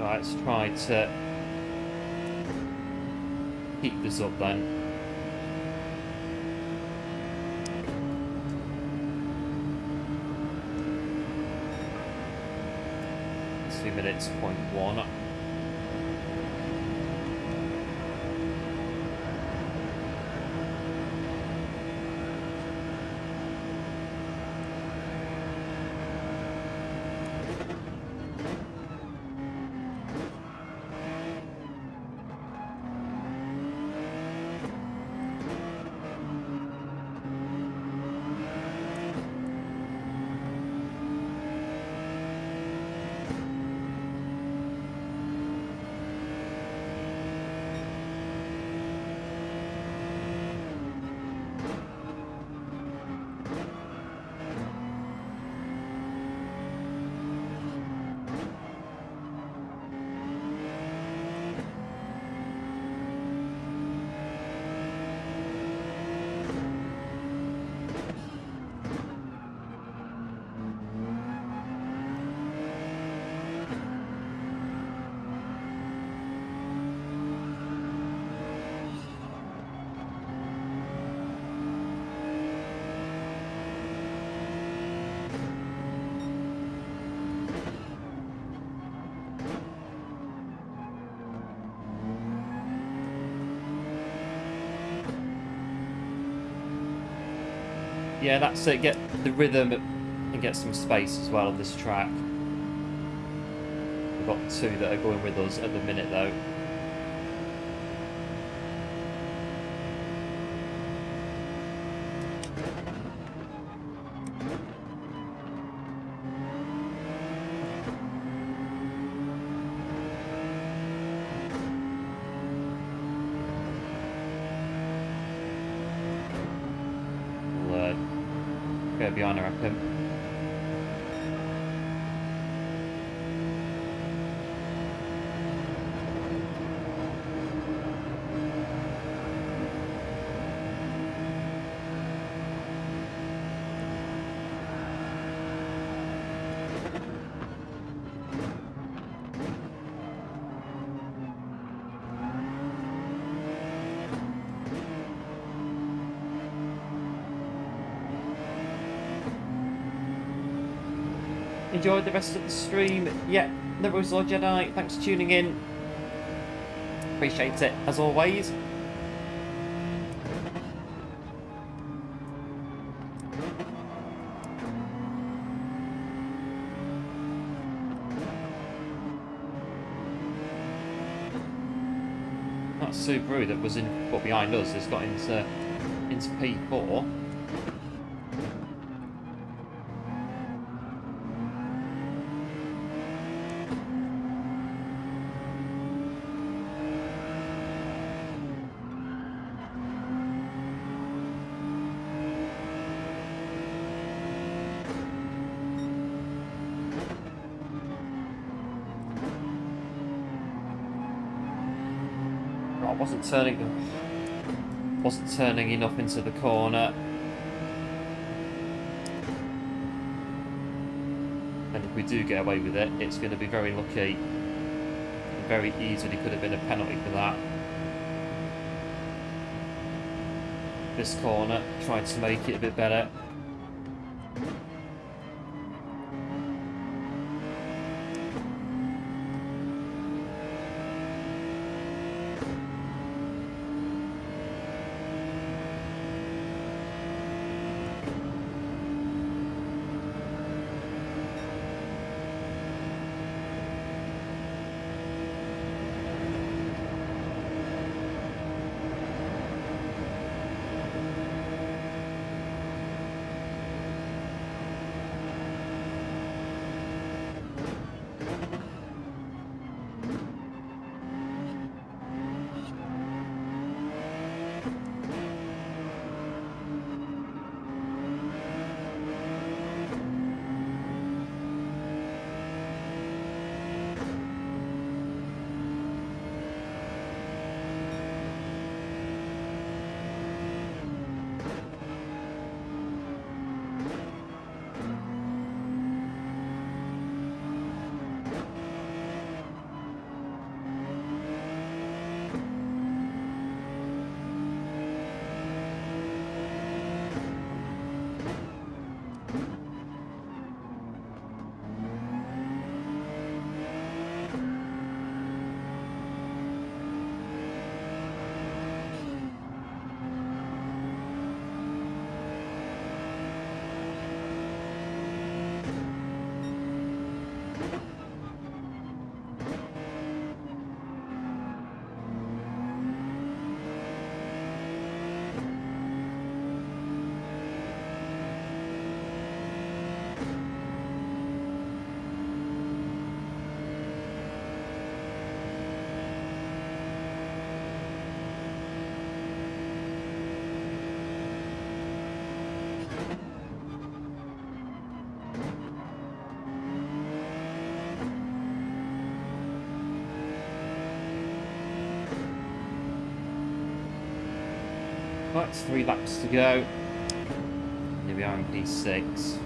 Right, let's try to keep this up then. Minutes, 0.1. Yeah, that's it. Get the rhythm and get some space as well on this track. We've got two that are going with us at the minute, though. Go behind, I reckon. Enjoyed the rest of the stream. Yeah, the Rose Lord Jedi, thanks for tuning in. Appreciate it, as always. That Subaru that was in, well, behind us has got into P4. Wasn't turning enough into the corner, and if we do get away with it, it's going to be very lucky. Very easily could have been a penalty for that. This corner, tried to make it a bit better. Right, 3 laps to go. Here we are in P6.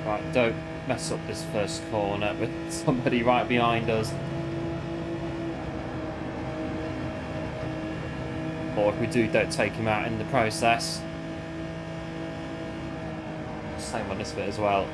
Right, don't mess up this first corner with somebody right behind us. Or if we do, don't take him out in the process. Same on this bit as well.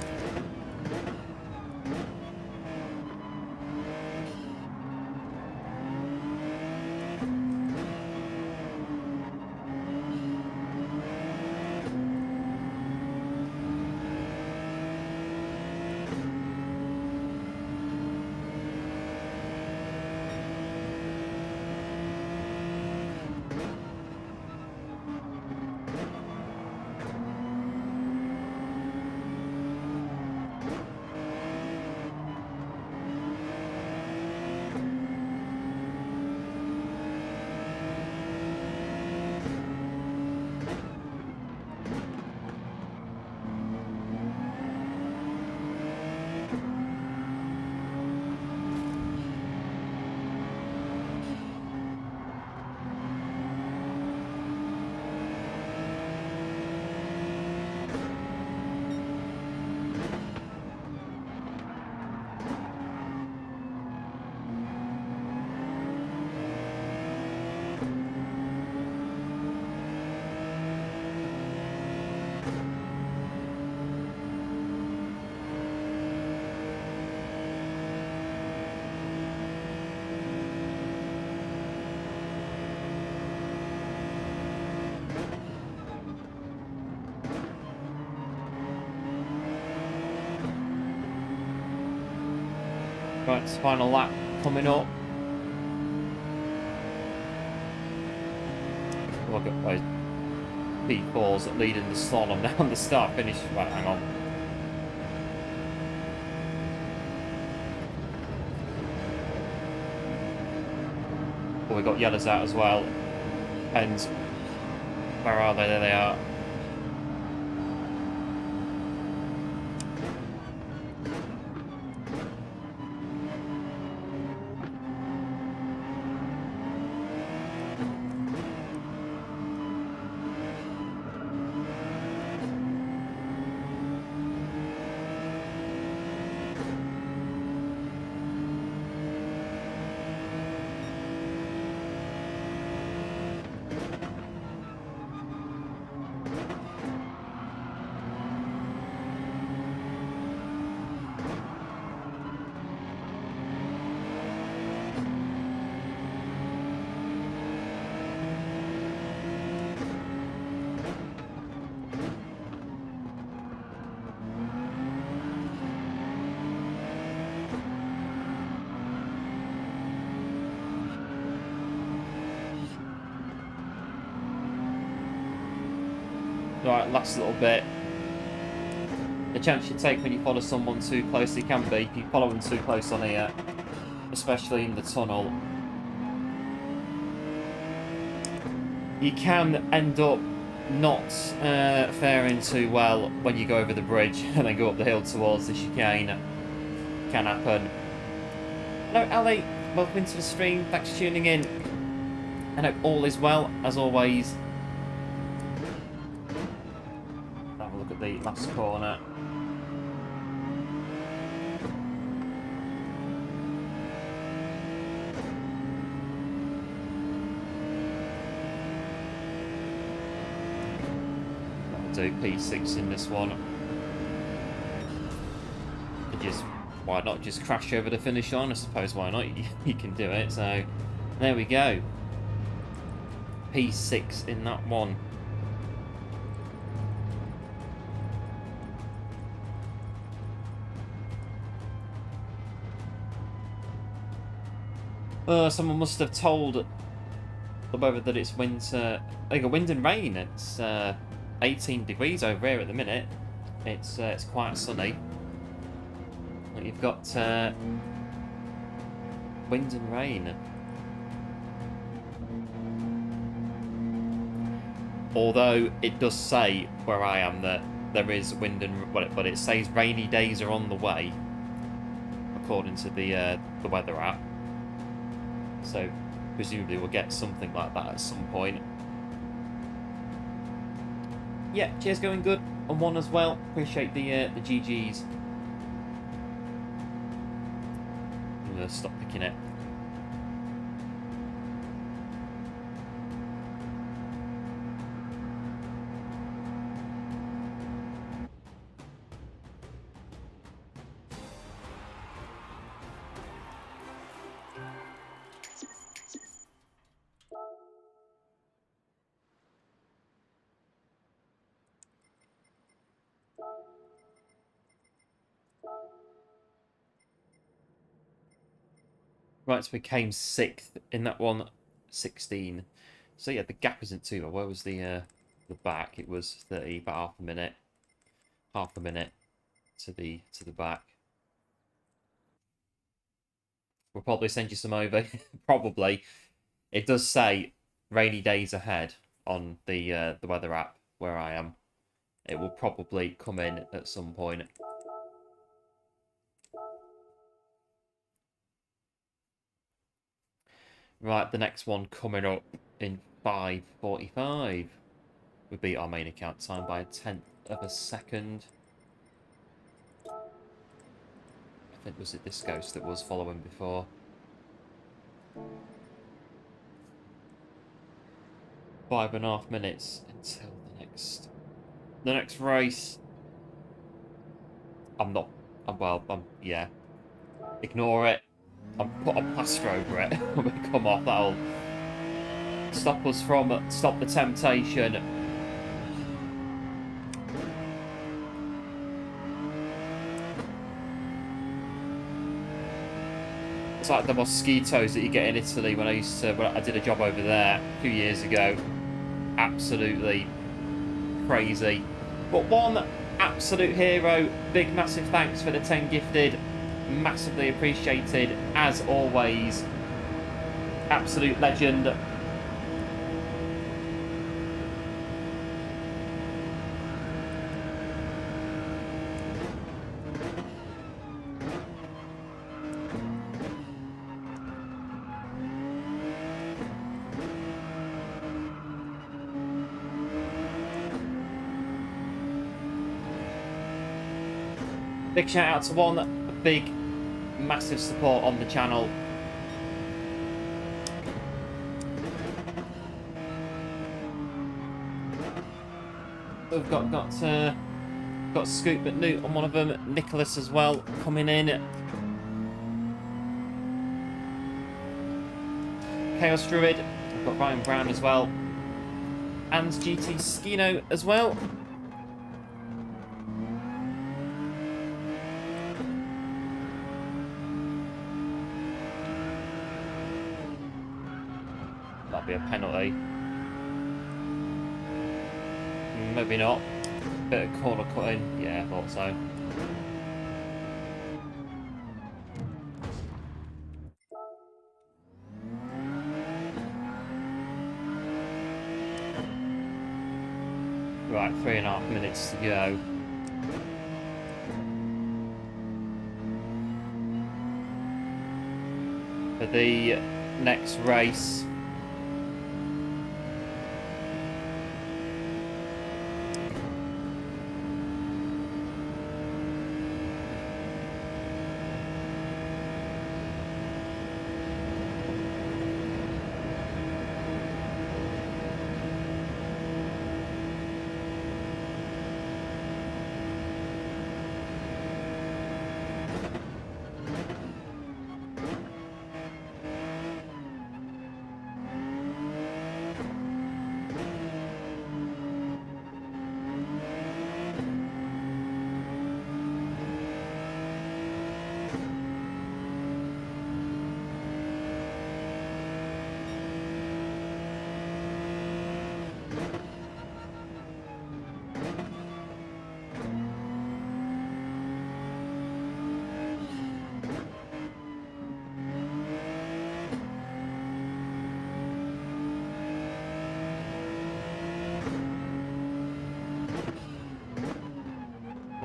Right, final lap coming up. Look at those P4s leading the slalom down the start finish. Right, hang on. Oh, we got yellows out as well. Pens. Where are they? There they are. Right, last little bit. The chance you take when you follow someone too closely can be if you follow them too close on here, especially in the tunnel. You can end up not faring too well when you go over the bridge and then go up the hill towards the chicane. Can happen. Hello, Ali. Welcome into the stream. Thanks for tuning in. I hope all is well, as always. Have a look at the last corner. Do P6 in this one. Why not just crash over the finish line? I suppose why not? You can do it. So there we go. P6 in that one. Someone must have told the weather that it's winter. Like a wind and rain. It's 18 degrees over here at the minute. It's quite sunny. You've got wind and rain. Although it does say where I am that there is wind and, but it says rainy days are on the way, according to the weather app. So presumably we'll get something like that at some point. Yeah, cheers, going good on one as well. Appreciate the GGs. I'm gonna stop picking it. Right, so we came 6th in that one, 16. So yeah, the gap isn't too bad. Where was the back? It was 30, about half a minute to the back. We'll probably send you some over. Probably. It does say rainy days ahead on the weather app where I am. It will probably come in at some point. Right, the next one coming up in 5:45. We beat our main account time by 1/10 of a second. I think was it this ghost that was following before. Five and a half minutes until the next race. Yeah. Ignore it. I'll put a plaster over it when we come off. That'll stop the temptation. It's like the mosquitoes that you get in Italy when I did a job over there a few years ago. Absolutely crazy. But one absolute hero. Big massive thanks for the 10 gifted. Massively appreciated as always. Absolute legend. Big shout out to one, big massive support on the channel. We've got Scoop at Newt on one of them, Nicholas as well coming in. Chaos Druid, we've got Ryan Brown as well, and GT Skino as well. That'll be a penalty. Maybe not. Bit of corner cutting. Yeah, I thought so. Right, 3.5 minutes to go. For the next race.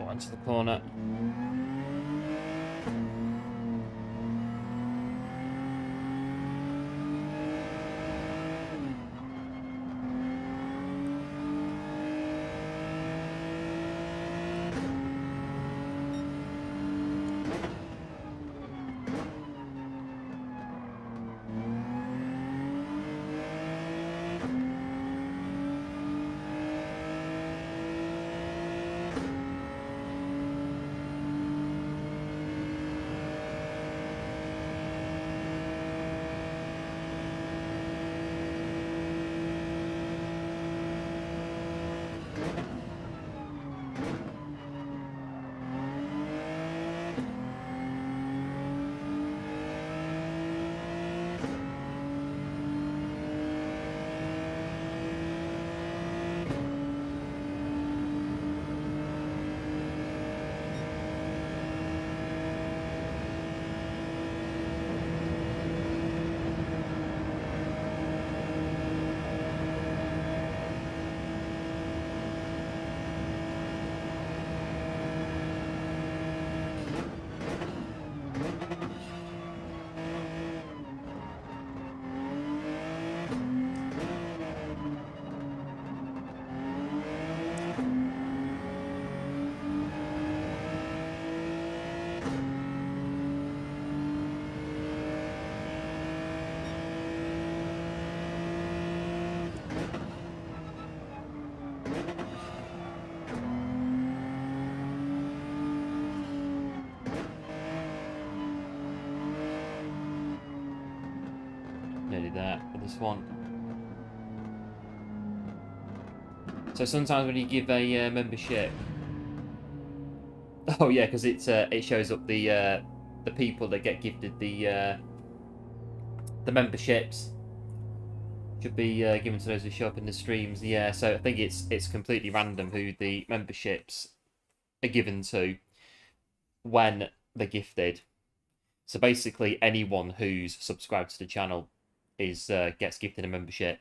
Into the corner. Nearly there for this one. So sometimes when you give a membership, oh yeah, because it shows up the people that get gifted the memberships should be given to those who show up in the streams. Yeah, so I think it's completely random who the memberships are given to when they're gifted. So basically, anyone who's subscribed to the channel is gets gifted a membership,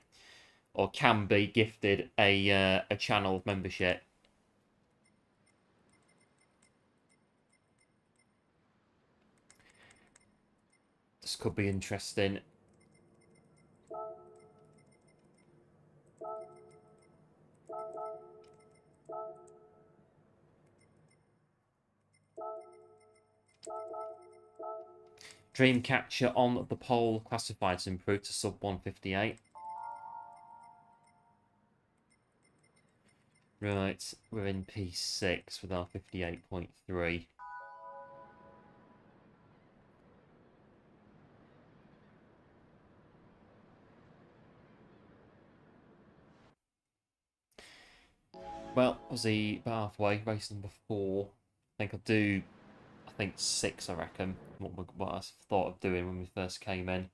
or can be gifted a channel membership. This could be interesting. Dreamcatcher on the pole classified to improve to sub 158. Right, we're in P6 with our 58.3. Well, I was about halfway, race number 4. I think I'll do, 6, I reckon, what I thought of doing when we first came in.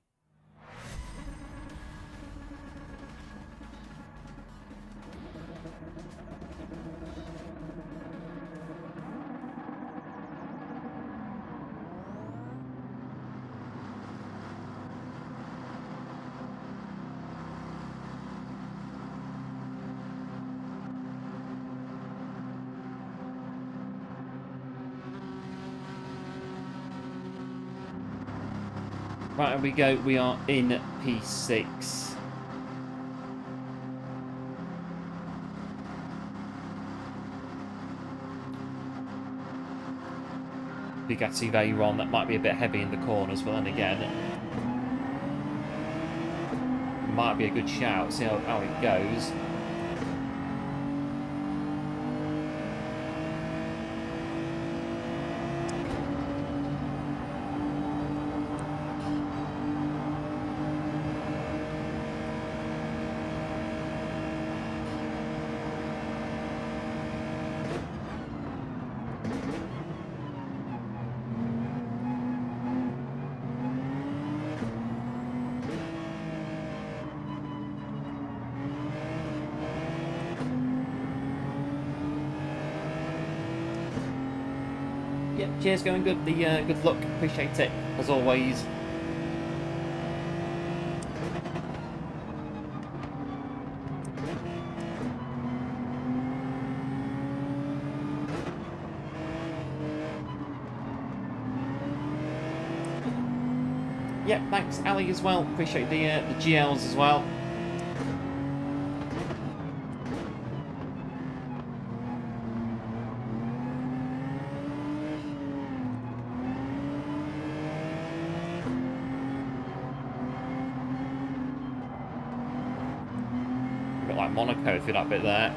Right, here we go. We are in P6. Bugatti Veyron, that might be a bit heavy in the corners, but then again, might be a good shout. See how it goes. Yeah, cheers, going good. The good luck, appreciate it as always. Yeah, thanks Ali as well. Appreciate the GLs as well. A bit like Monaco through that bit there.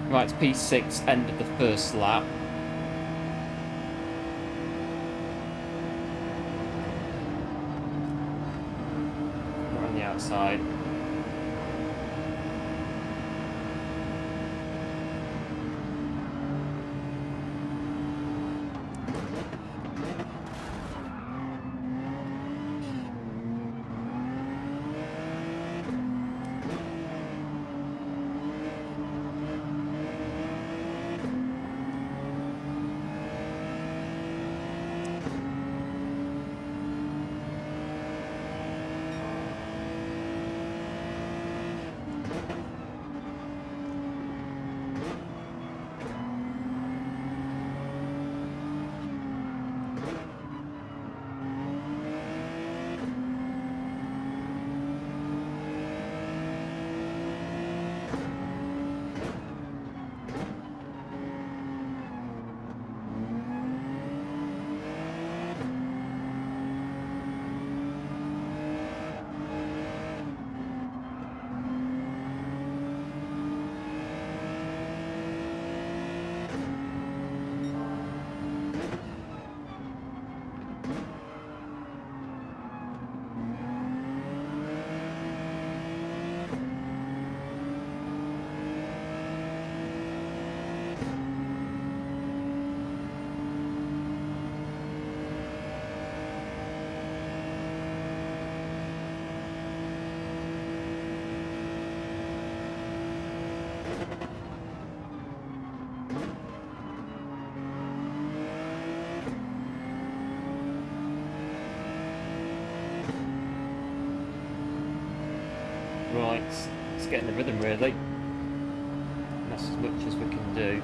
Right, it's P6, end of the first lap. We're on the outside. Right, it's getting the rhythm really. That's as much as we can do.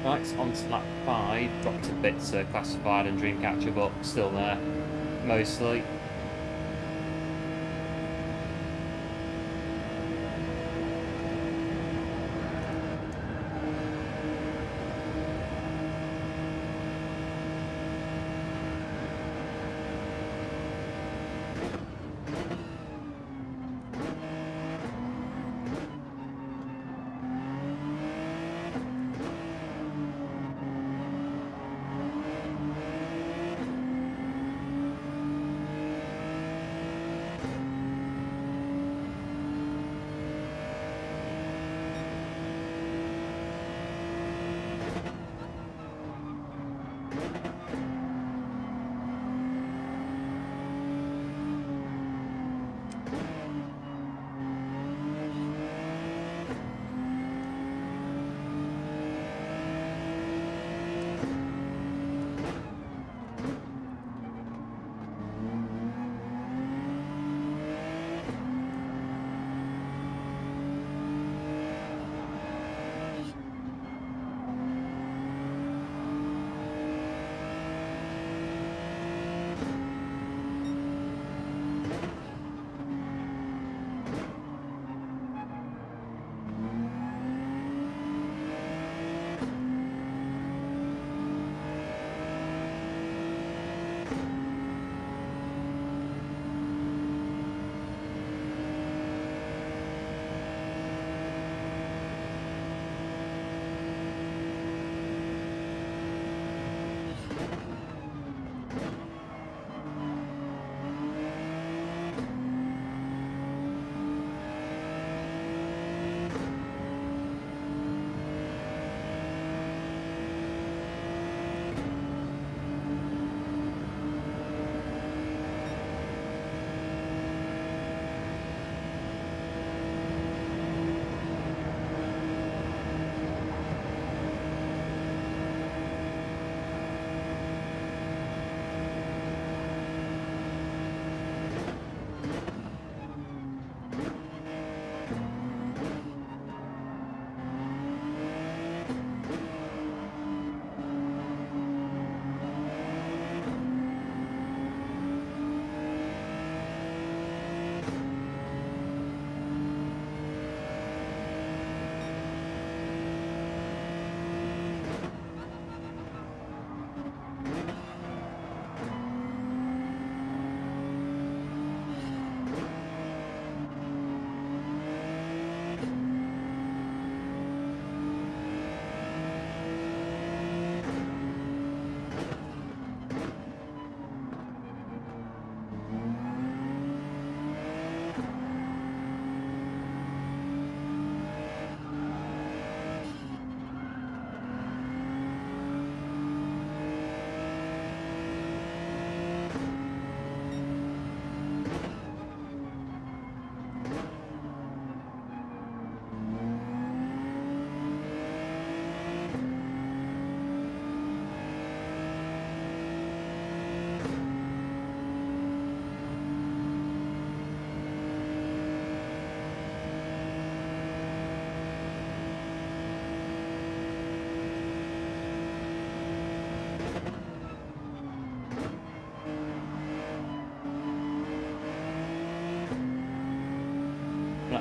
Right, on to lap 5, dropped a bit to classified and Dreamcatcher, but still there, mostly.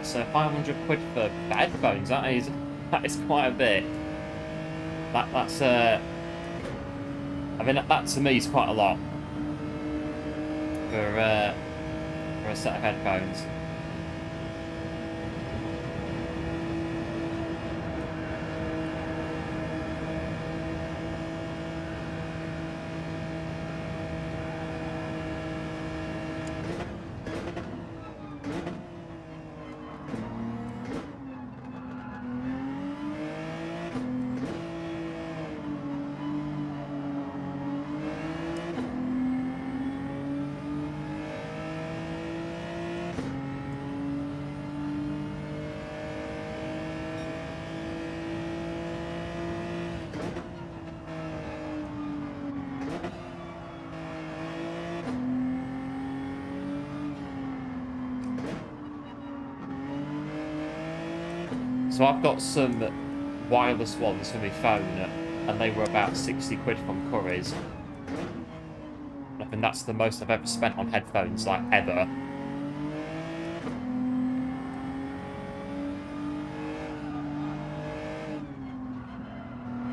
that's 500 quid for headphones. That is quite a bit. That's I mean, that to me is quite a lot for a set of headphones. So I've got some wireless ones for my phone, and they were about 60 quid from Curry's. I think that's the most I've ever spent on headphones, like, ever.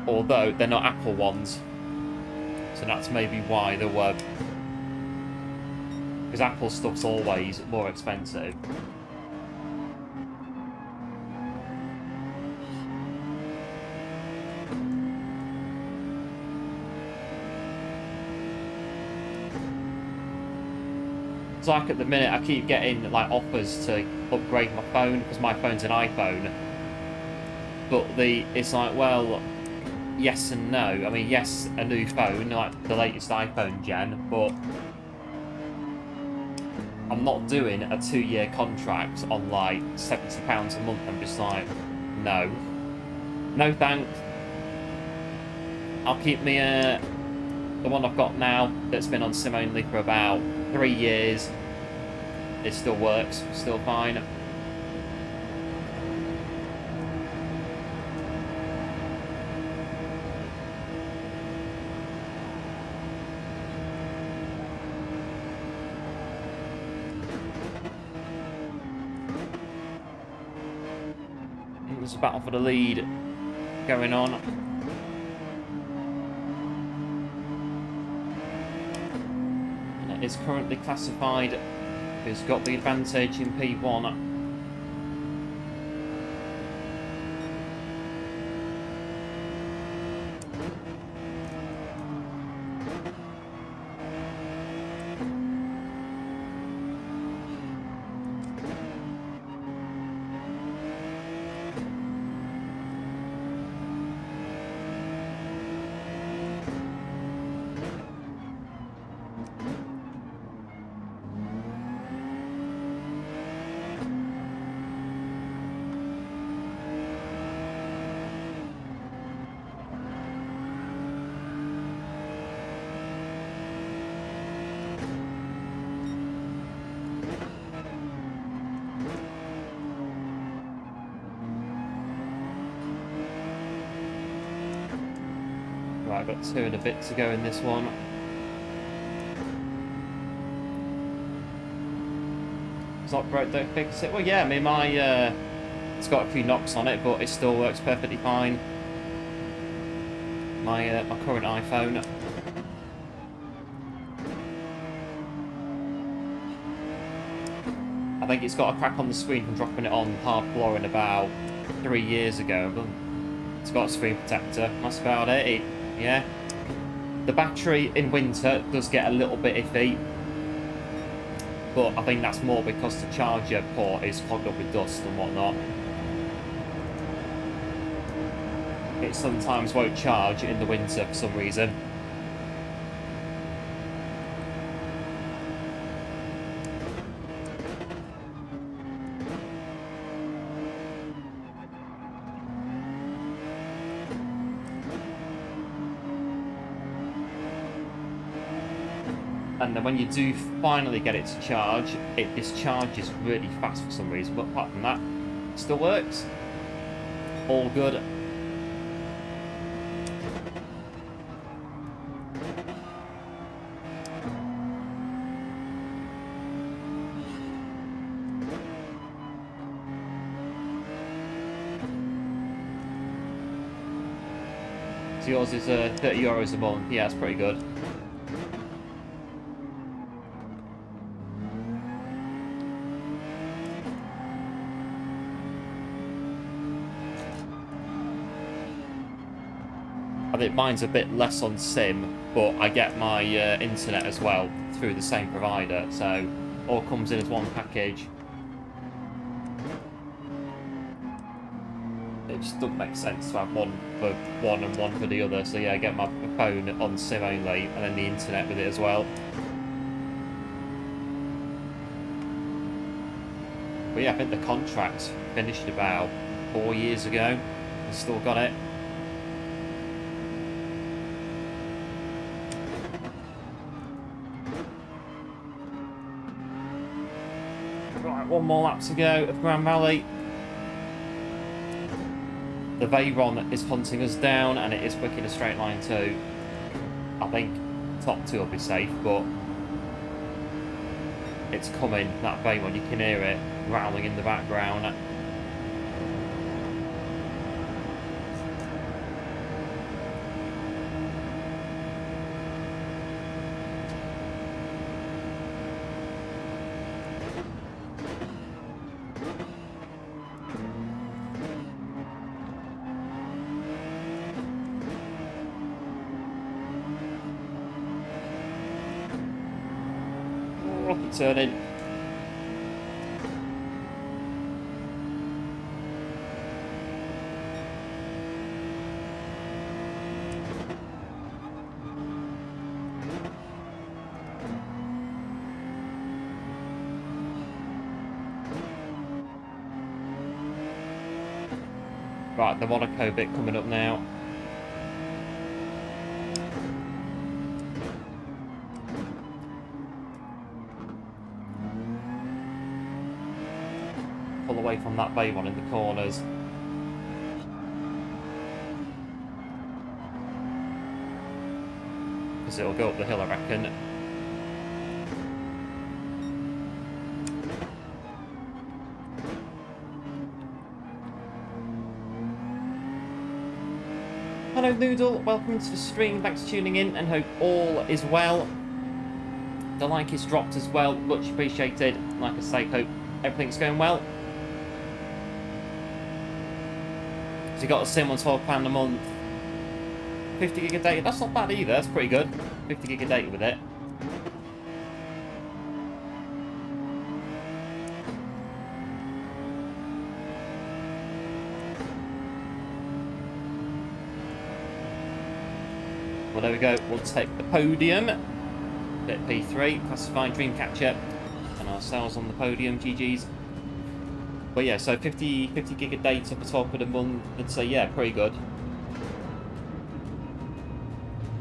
Although they're not Apple ones, so that's maybe why they were. Because Apple stuff's always more expensive. It's like at the minute I keep getting like offers to upgrade my phone because my phone's an iPhone. But it's like, well, yes and no. I mean, yes, a new phone, like the latest iPhone gen, but I'm not doing a 2-year contract on like £70 a month. I'm just like, no. No thanks. I'll keep me the one I've got now that's been on SIM only for about 3 years. It still works, still fine. There's a battle for the lead going on. Is currently classified who's got the advantage in P1. Right, I've got 2 and a bit to go in this one. It's not broke, don't fix it. Well, yeah, I mean, it's got a few knocks on it, but it still works perfectly fine. My current iPhone. I think it's got a crack on the screen from dropping it on hard flooring about 3 years ago. It's got a screen protector. That's about it. Yeah. The battery in winter does get a little bit iffy, but I think that's more because the charger port is clogged up with dust and whatnot. It sometimes won't charge in the winter for some reason. And then when you do finally get it to charge, it discharges really fast for some reason. But apart from that, it still works. All good. So yours is €30 a month. Yeah, that's pretty good. I think mine's a bit less on SIM, but I get my internet as well through the same provider, so all comes in as one package. It just doesn't make sense to have one for one and one for the other. So yeah, I get my phone on SIM only, and then the internet with it as well. But yeah, I think the contract finished about 4 years ago. I've still got it. Right, one more lap to go of Grand Valley. The Veyron is hunting us down, and it is quick in a straight line too. I think top two will be safe, but it's coming, that Veyron. You can hear it growling in the background. Rocket turning. Right, the Monaco bit coming up now. Pull away from that Veyron in the corners. Because it'll go up the hill, I reckon. Hello Noodle, welcome to the stream, thanks for tuning in and hope all is well. The like is dropped as well, much appreciated. Like I say, hope everything's going well. So you got a SIM on £12 a month. 50 gig of data, that's not bad either, that's pretty good. 50 gig of data with it. Well, there we go. We'll take the podium. Bit P3, classified Dreamcatcher, and ourselves on the podium. GG's. But yeah, so 50 gig of data for £12 a month. I'd say yeah, pretty good.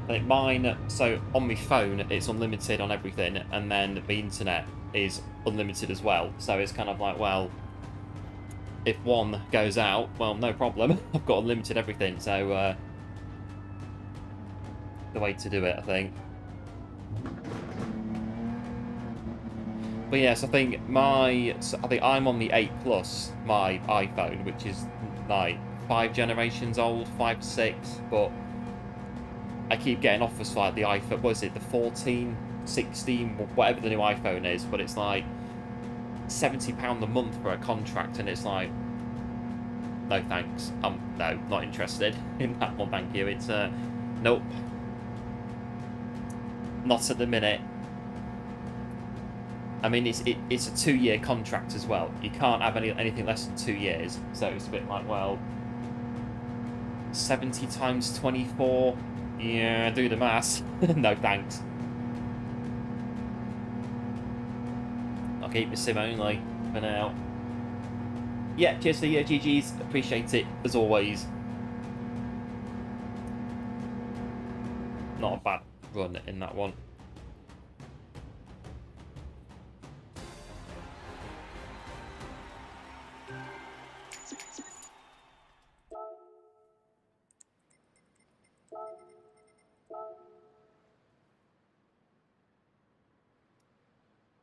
I think mine. So on my phone, it's unlimited on everything, and then the internet is unlimited as well. So it's kind of like, well, if one goes out, well, no problem. I've got unlimited everything. So. The way to do it, I think. But yes, I think I'm on the 8 Plus, my iPhone, which is like 5 generations old, 5 to 6, but I keep getting offers for like the iPhone, what is it, the 14, 16, whatever the new iPhone is, but it's like £70 a month for a contract, and it's like, no thanks, no, not interested in that one, thank you. It's nope. Not at the minute. I mean, it's a 2-year contract as well. You can't have anything less than 2 years. So it's a bit like, well, 70 times 24. Yeah, do the maths. No thanks. I'll keep the SIM only for now. Yeah, cheers to the GG's. Appreciate it as always. Not a bad run in that one.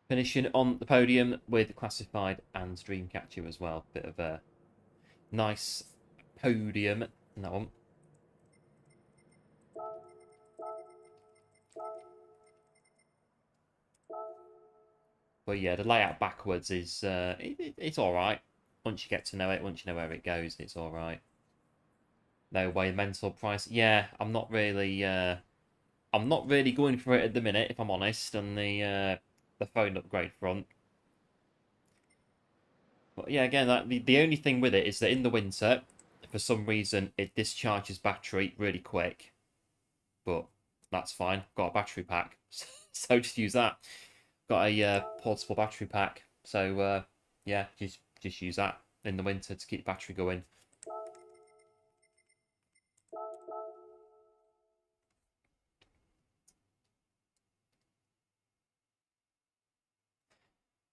Finishing on the podium with Classified and Dreamcatcher as well. Bit of a nice podium in that one. But yeah, the layout backwards is it's all right. Once you get to know it, once you know where it goes, it's all right. No way, mental price. Yeah, I'm not really going for it at the minute, if I'm honest, on the phone upgrade front. But yeah, again, the only thing with it is that in the winter, for some reason, it discharges battery really quick. But that's fine. Got a battery pack, so just use that. Got a portable battery pack, so yeah, just use that in the winter to keep battery going.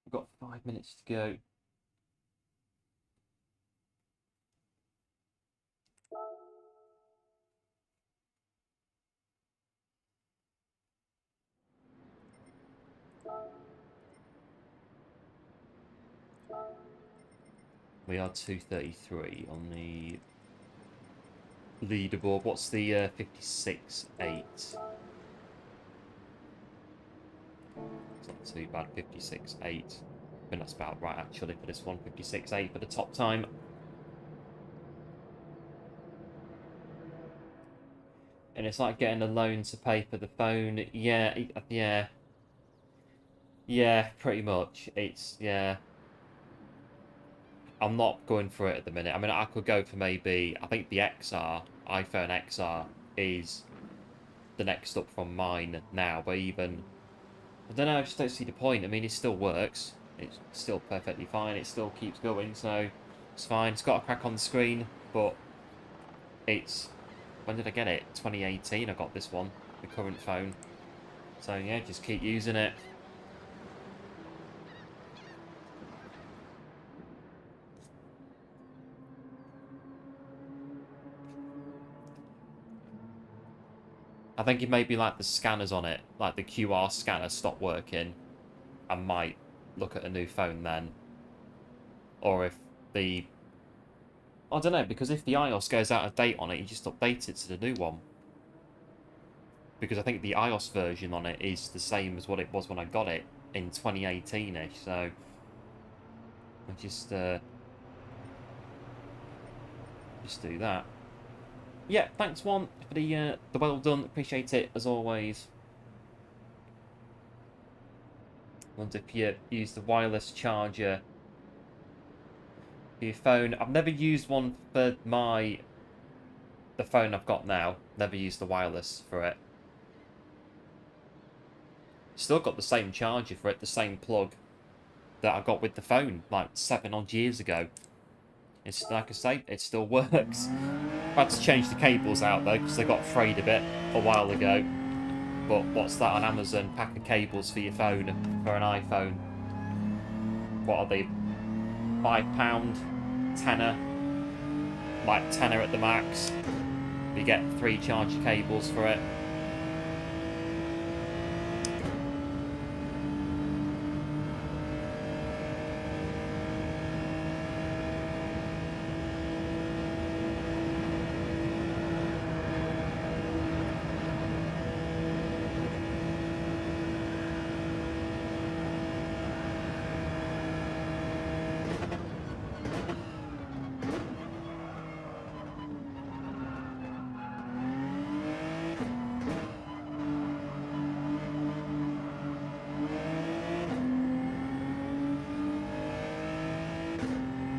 We've got 5 minutes to go. We are 2:33 on the leaderboard. What's the 56.8? It's not too bad, 56.8. I think that's about right, actually, for this one. 56.8 for the top time. And it's like getting a loan to pay for the phone. Yeah, yeah. Yeah, pretty much. It's, yeah. I'm not going for it at the minute. I mean, I could go for maybe, I think the XR, iPhone XR, is the next up from mine now, but even, I don't know, I just don't see the point. I mean, it still works. It's still perfectly fine. It still keeps going, so it's fine. It's got a crack on the screen, but it's, when did I get it? 2018 I got this one, the current phone. So yeah, just keep using it. I think it may be like the scanners on it, like the QR scanner stopped working. I might look at a new phone then. Or if the... I don't know, because if the iOS goes out of date on it, you just update it to the new one. Because I think the iOS version on it is the same as what it was when I got it in 2018-ish, so... I just do that. Yeah, thanks, One, for the well done. Appreciate it, as always. Wonder if you use the wireless charger for your phone. I've never used one for the phone I've got now. Never used the wireless for it. Still got the same charger for it, the same plug that I got with the phone like 7 odd years ago. It's like I say, it still works. I had to change the cables out though because they got frayed a bit a while ago. But what's that on Amazon? Pack of cables for your phone, for an iPhone. What are they? £5? Tenner? Like tenner at the max. You get 3 charger cables for it.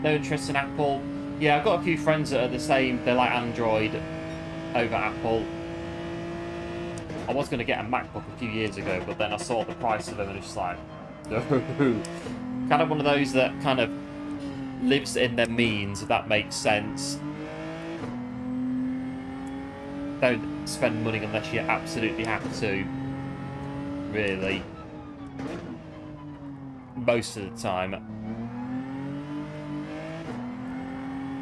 No interest in Apple. Yeah, I've got a few friends that are the same. They like Android over Apple. I was going to get a MacBook a few years ago, but then I saw the price of them and it's just like, no. Kind of one of those that kind of lives in their means, if that makes sense. Don't spend money unless you absolutely have to. Really. Most of the time.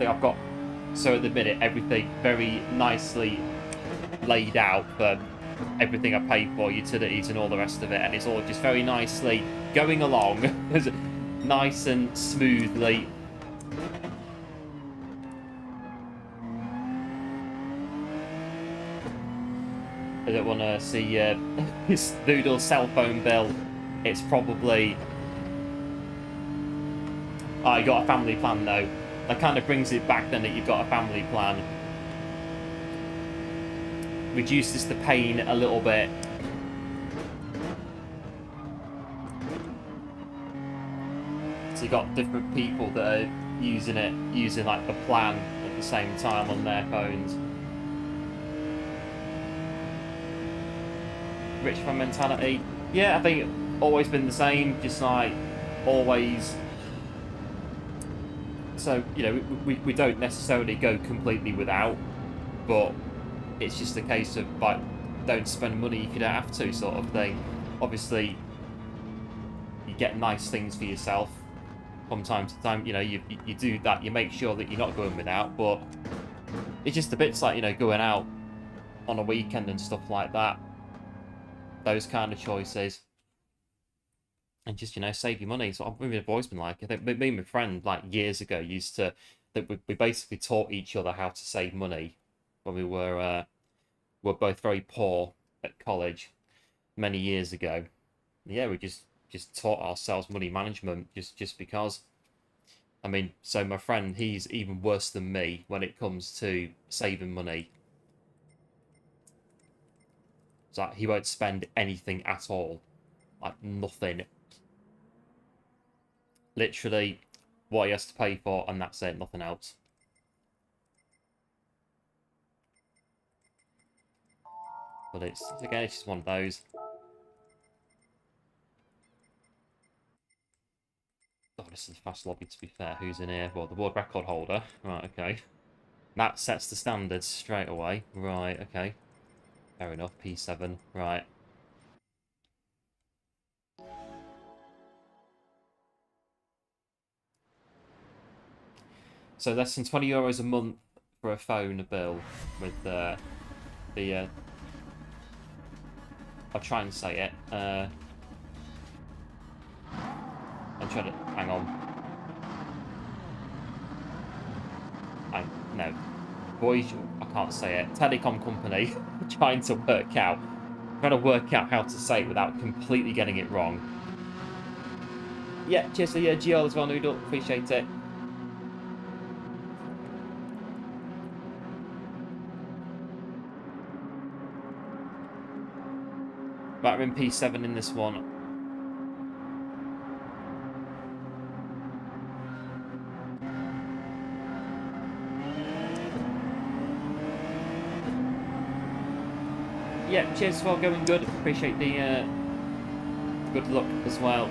I've got, so at the minute, everything very nicely laid out for everything I pay for, utilities and all the rest of it, and it's all just very nicely going along, nice and smoothly. I don't want to see his Voodoo cell phone bill. It's probably Oh, you got a family plan though. That kind of brings it back then that you've got a family plan. Reduces the pain a little bit. So you've got different people that are using like the plan at the same time on their phones. Rich fan mentality. Yeah, I think always been the same, just like always. So, you know, we don't necessarily go completely without, but it's just a case of like, don't spend money if you don't have to, sort of thing. Obviously, you get nice things for yourself from time to time. You know, you do that, you make sure that you're not going without, but it's just the bits like, you know, going out on a weekend and stuff like that. Those kind of choices. And just, you know, save your money. So I've always been like, I think me and my friend, like, years ago, used to, that we basically taught each other how to save money when we were both very poor at college many years ago. Yeah, we just taught ourselves money management just because. I mean, so my friend, he's even worse than me when it comes to saving money. It's like he won't spend anything at all. Like, nothing. Literally what he has to pay for, and that's it, nothing else. But it's again, it's just one of those. Oh, this is a fast lobby, to be fair. Who's in here? Well, the world record holder. Right, okay. That sets the standards straight away. Right, okay. Fair enough, P7. Right. So less than €20 a month for a phone bill with the I'll try and say it. I'm trying to hang on. No. Boys, I can't say it. Telecom company trying to work out how to say it without completely getting it wrong. Yeah, cheers to the GL as well, Noodle. Appreciate it. Right, we're in P7 in this one. Yeah, cheers as well, going good. Appreciate the good luck as well.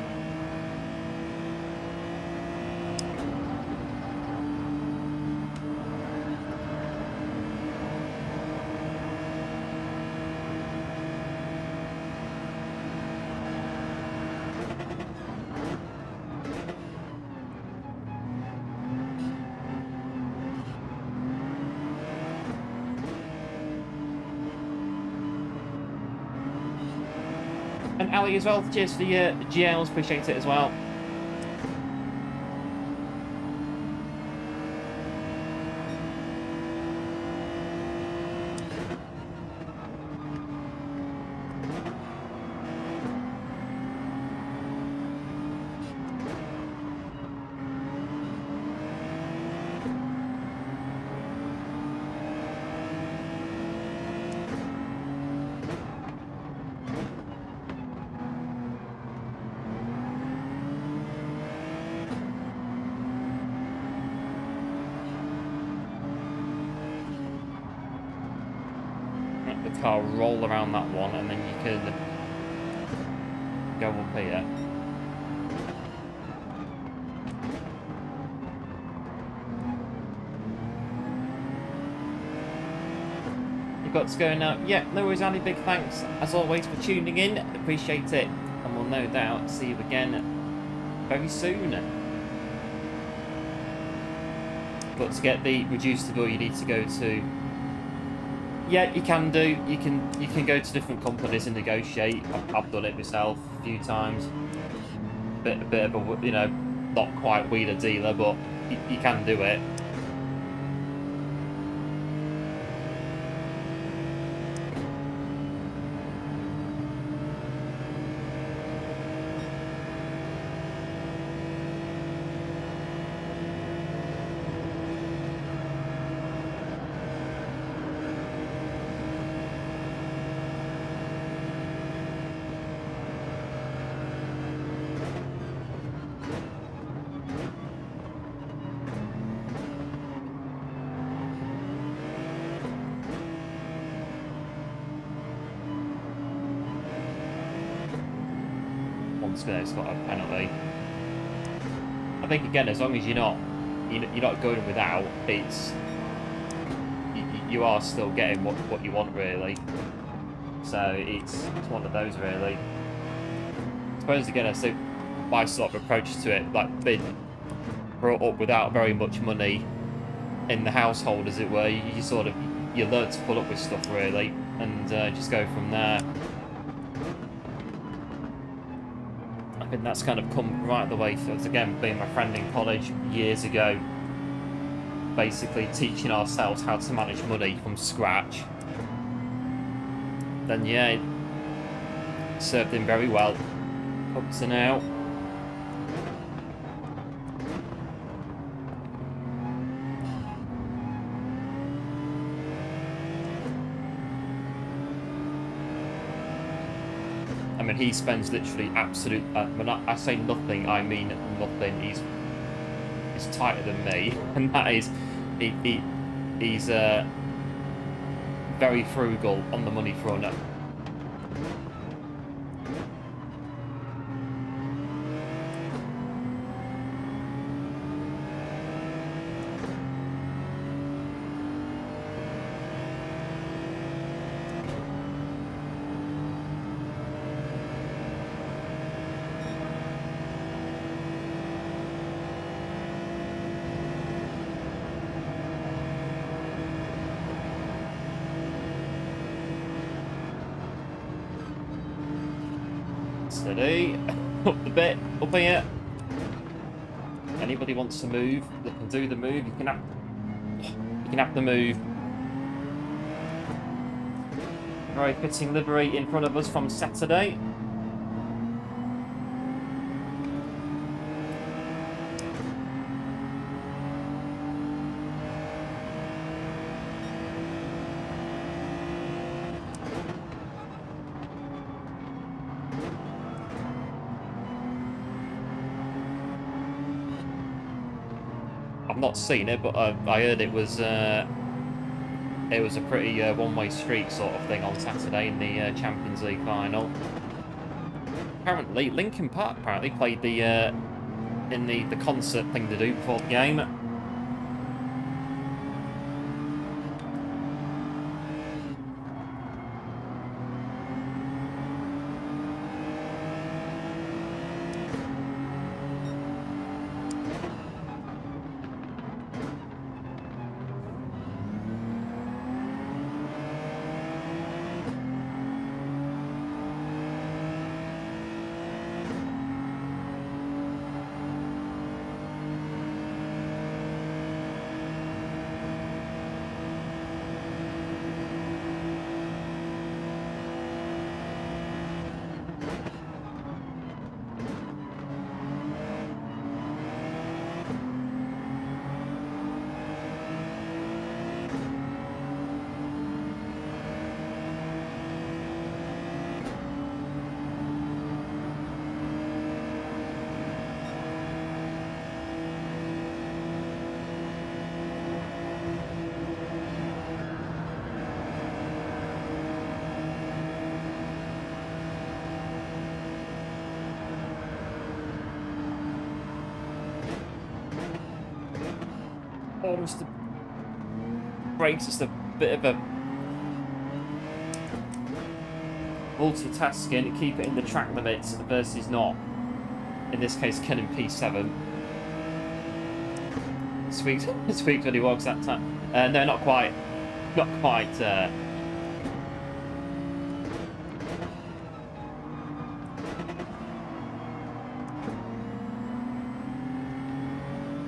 And Ali as well, cheers for the GLs, appreciate it as well. Car roll around that one, and then you can go up here. You've got to go now. Yeah, no worries, Andy. Big thanks as always for tuning in. Appreciate it, and we'll no doubt see you again very soon. But to get the reduced bill, you need to go to. Yeah, you can do. You can go to different companies and negotiate. I've done it myself a few times. A bit of a, you know, not quite wheeler dealer, but you can do it. once it's got a penalty. I think again, as long as you're not going without, it's you are still getting what you want really. So it's one of those really. I suppose again, I think my sort of approach to it, like being brought up without very much money in the household, as it were, you learn to put up with stuff really, and just go from there. I think that's kind of come right the way through. Again, being my friend in college years ago, basically teaching ourselves how to manage money from scratch. Then yeah, it served him very well up to now. I mean, he spends literally absolute. When I say nothing, I mean nothing. He's tighter than me, and that is, he's very frugal on the money front. Steady. Up the bit. Up here. Anybody wants to move, they can do the move. You can have the move. Very fitting livery in front of us from Saturday. I've not seen it, but I heard it was a pretty one-way street sort of thing on Saturday in the Champions League final. Apparently, Linkin Park played the in the concert thing to do before the game. Almost the brakes, just a bit of a multitasking, keep it in the track limits versus not. In this case, Ken P7. Squeaked when he walks that time. No, not quite. Not quite.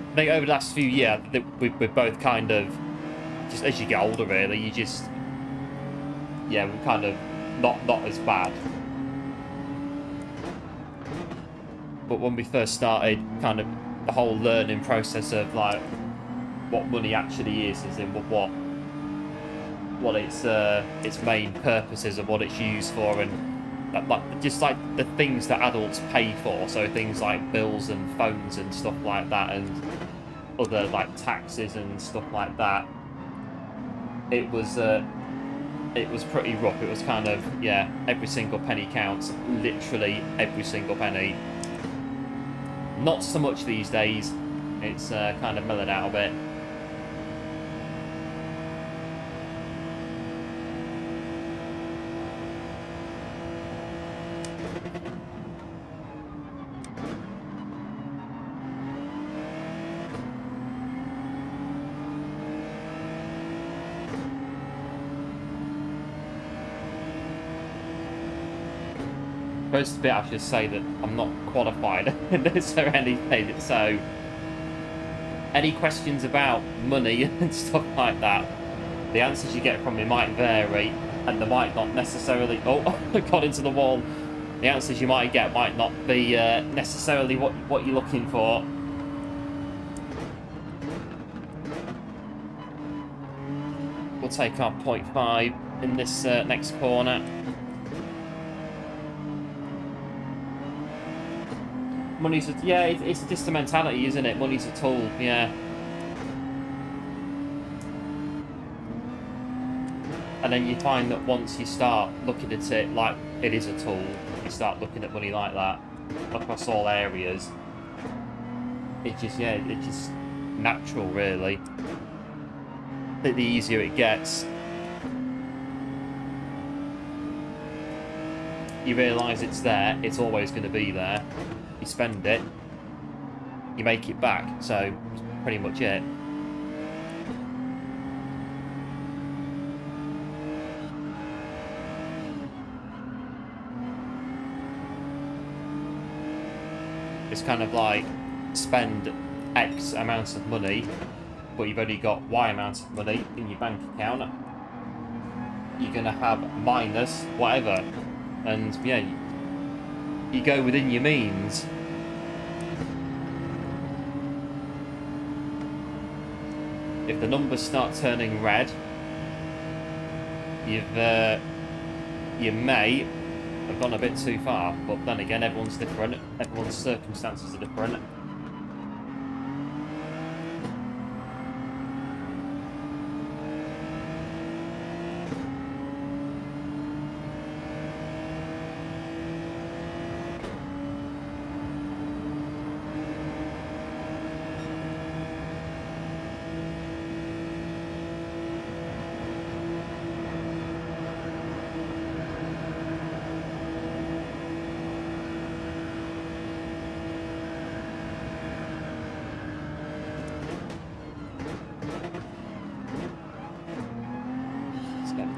I think over the last few years, we're both kind of, just as you get older really, you just, yeah, we're kind of not as bad. But when we first started, kind of the whole learning process of like what money actually is in what its main purpose is and what it's used for, and just like the things that adults pay for, so things like bills and phones and stuff like that, and other like taxes and stuff like that. It was it was pretty rough. It was kind of, yeah, every single penny counts. Literally every single penny. Not so much these days. It's kind of mellowed out a bit. First bit, I should say that I'm not qualified in this or anything, so any questions about money and stuff like that, the answers you get from me might vary, and they might not necessarily... Oh, I got into the wall. The answers you might get might not be necessarily what you're looking for. We'll take our 0.5 in this next corner. Money's a, yeah, it's just a mentality, isn't it? Money's a tool, yeah. And then you find that once you start looking at it like it is a tool, you start looking at money like that across all areas. It's just, yeah, it's just natural, really. The easier it gets, you realise it's there, it's always going to be there. You spend it, you make it back, so that's pretty much it. It's kind of like spend X amount of money, but you've only got Y amount of money in your bank account. You're going to have minus whatever, and yeah, you go within your means. If the numbers start turning red, you may have gone a bit too far, but then again, everyone's different. Everyone's circumstances are different.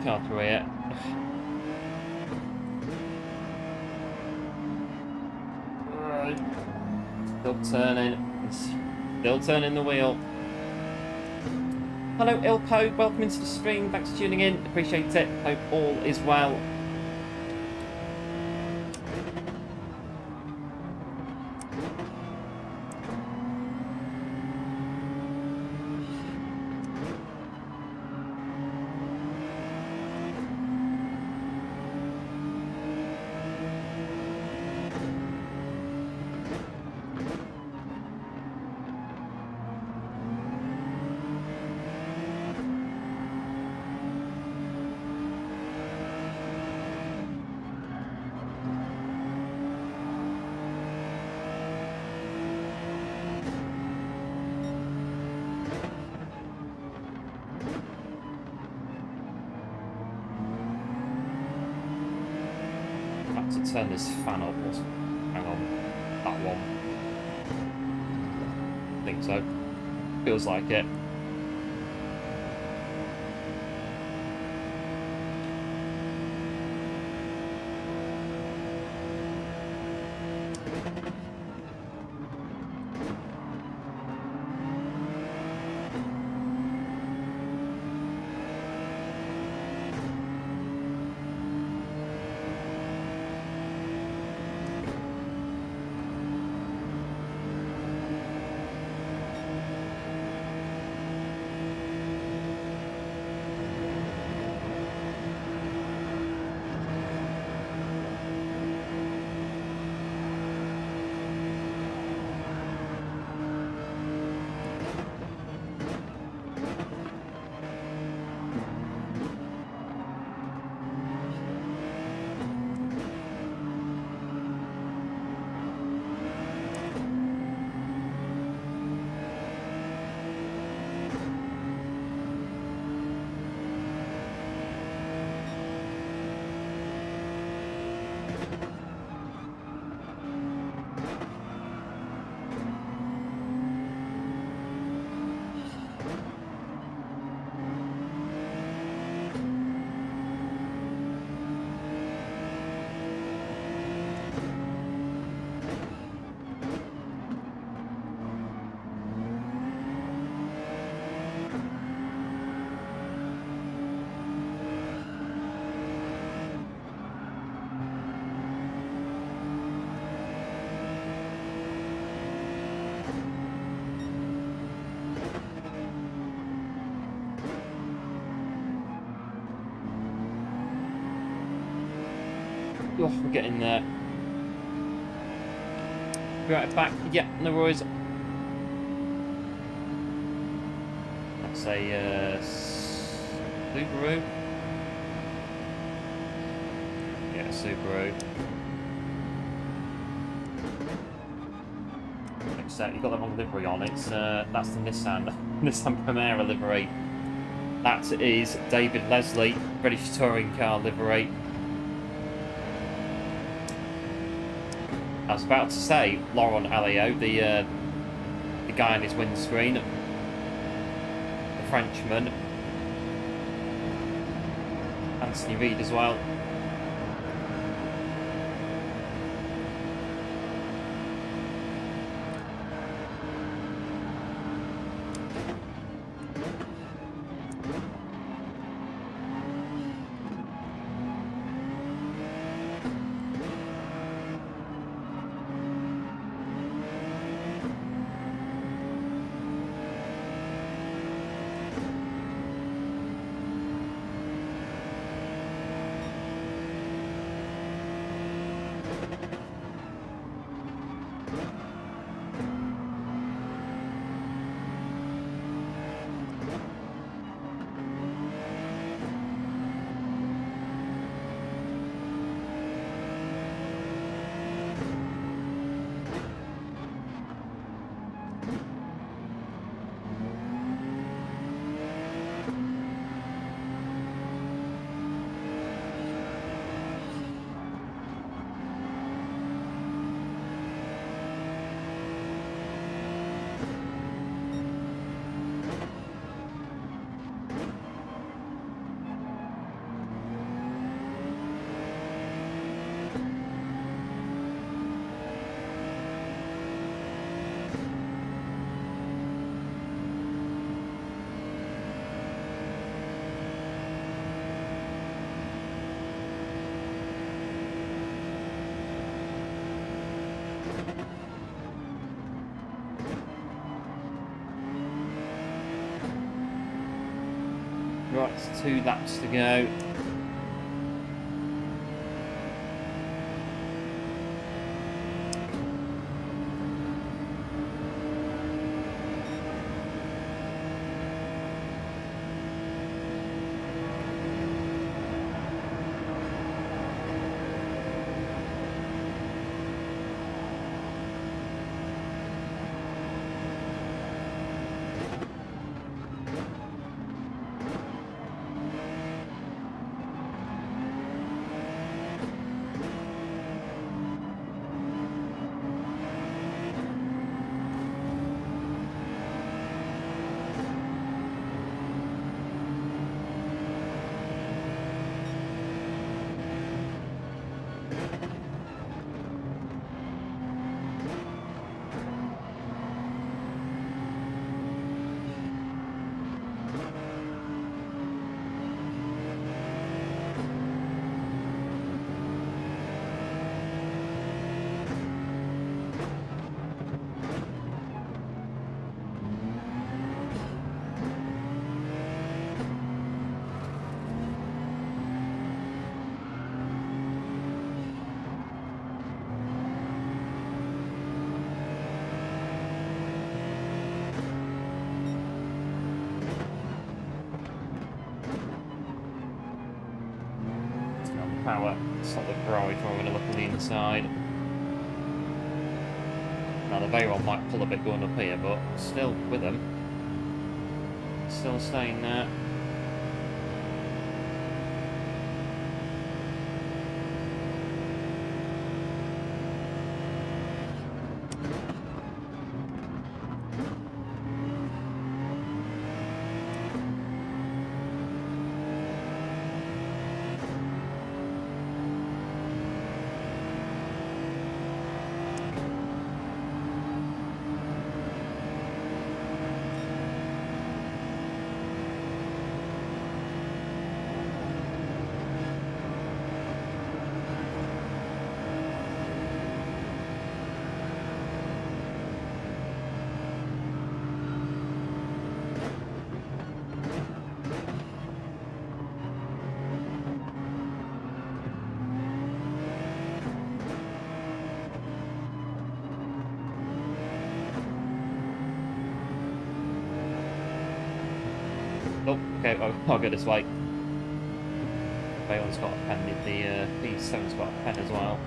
Car through here. Still turning. Still turning the wheel. Hello Ilpo, welcome into the stream. Thanks for tuning in. Appreciate it. Hope all is well. To turn this fan up. Hang on, that one. I think so. Feels like it. Oh, we're getting there. Be right back. Yeah, no worries. That's a Subaru. Yeah, Subaru. Except you've got the wrong livery on. It's that's the Nissan Primera livery. That is David Leslie, British touring car livery. I was about to say Laurent Alliot, the guy on his windscreen, the Frenchman, Anthony Reid as well. Right, 2 laps to go. Power solid bright when we're going to look on the inside. Now the Veyron might pull a bit going up here, but still with them. Still staying there. Oh, okay, I'll go this way. Everyone's got a pen. The P7's got a pen as well.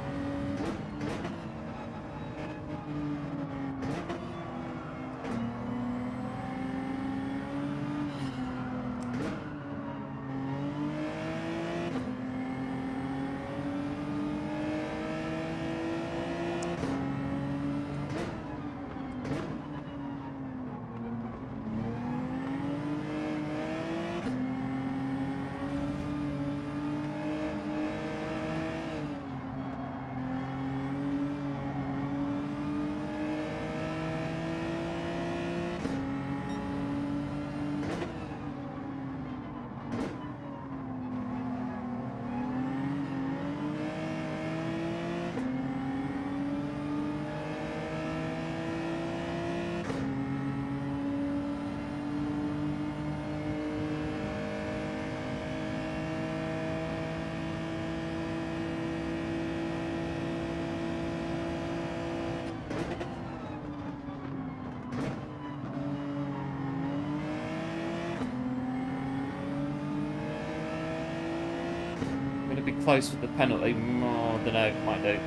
Be close with the penalty. Oh, I don't know, might do.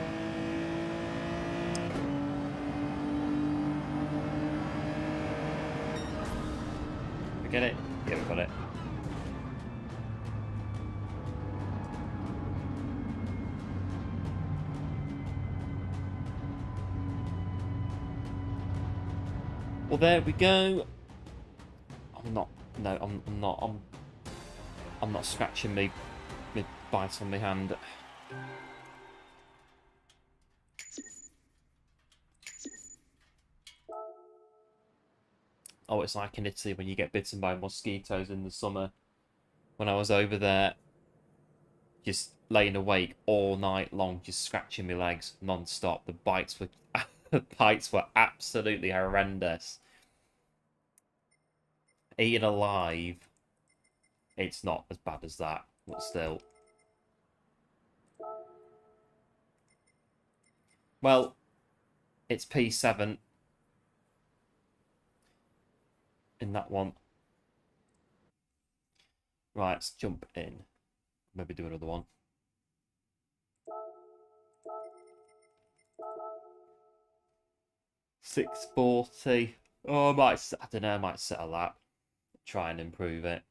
We get it? Yeah, we got it. Well, there we go. I'm not. No, I'm not. I'm not scratching me bite on my hand. Oh, it's like in Italy when you get bitten by mosquitoes in the summer. When I was over there, just laying awake all night long, just scratching my legs non-stop. The bites were absolutely horrendous. Eaten alive, it's not as bad as that, but still. Well, it's P7 in that one. Right, let's jump in. Maybe do another one. $640. Oh, I don't know, I might settle that. Try and improve it.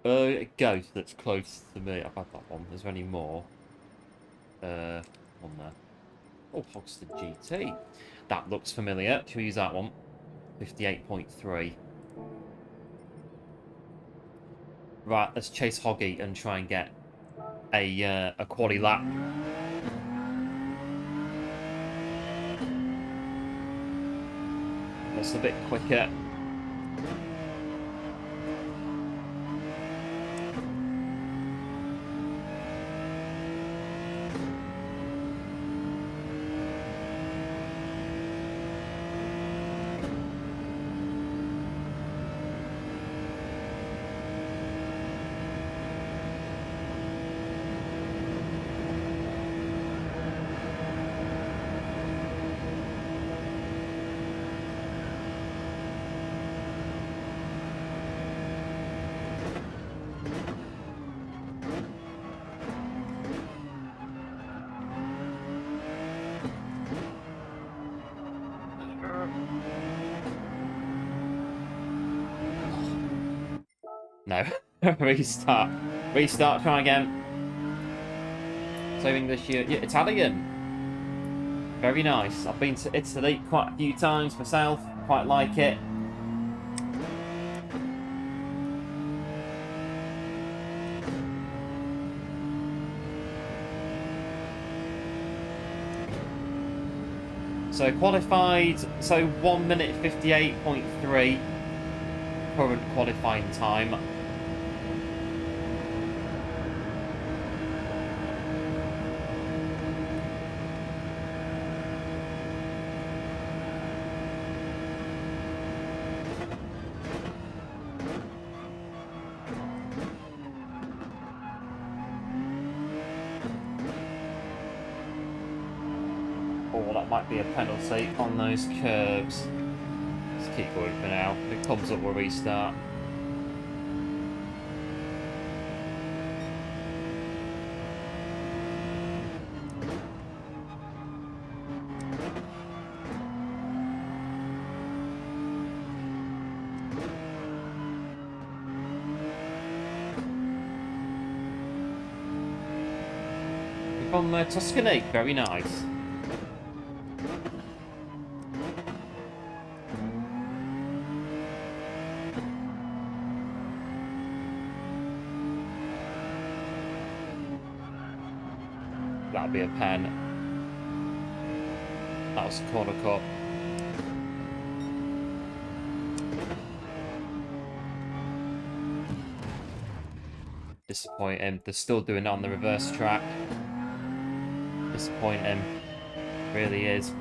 A ghost that's close to me. I've had that one. Is there any more? On there. Oh, Hogston GT. That looks familiar. Should we use that one? 58.3. Right, let's chase Hoggy and try and get a quali lap. That's a bit quicker. No. Restart. Restart, try again. So English, yeah, Italian. Very nice. I've been to Italy quite a few times myself. Quite like it. So qualified, so 1 minute 58.3 current qualifying time. that might be a penalty on those curbs. Let's keep going for now. If it comes up, we'll restart. From Tuscany, very nice. That'll be a pen. That was a corner cut. Disappointing. They're still doing it on the reverse track. Disappointing. Really is.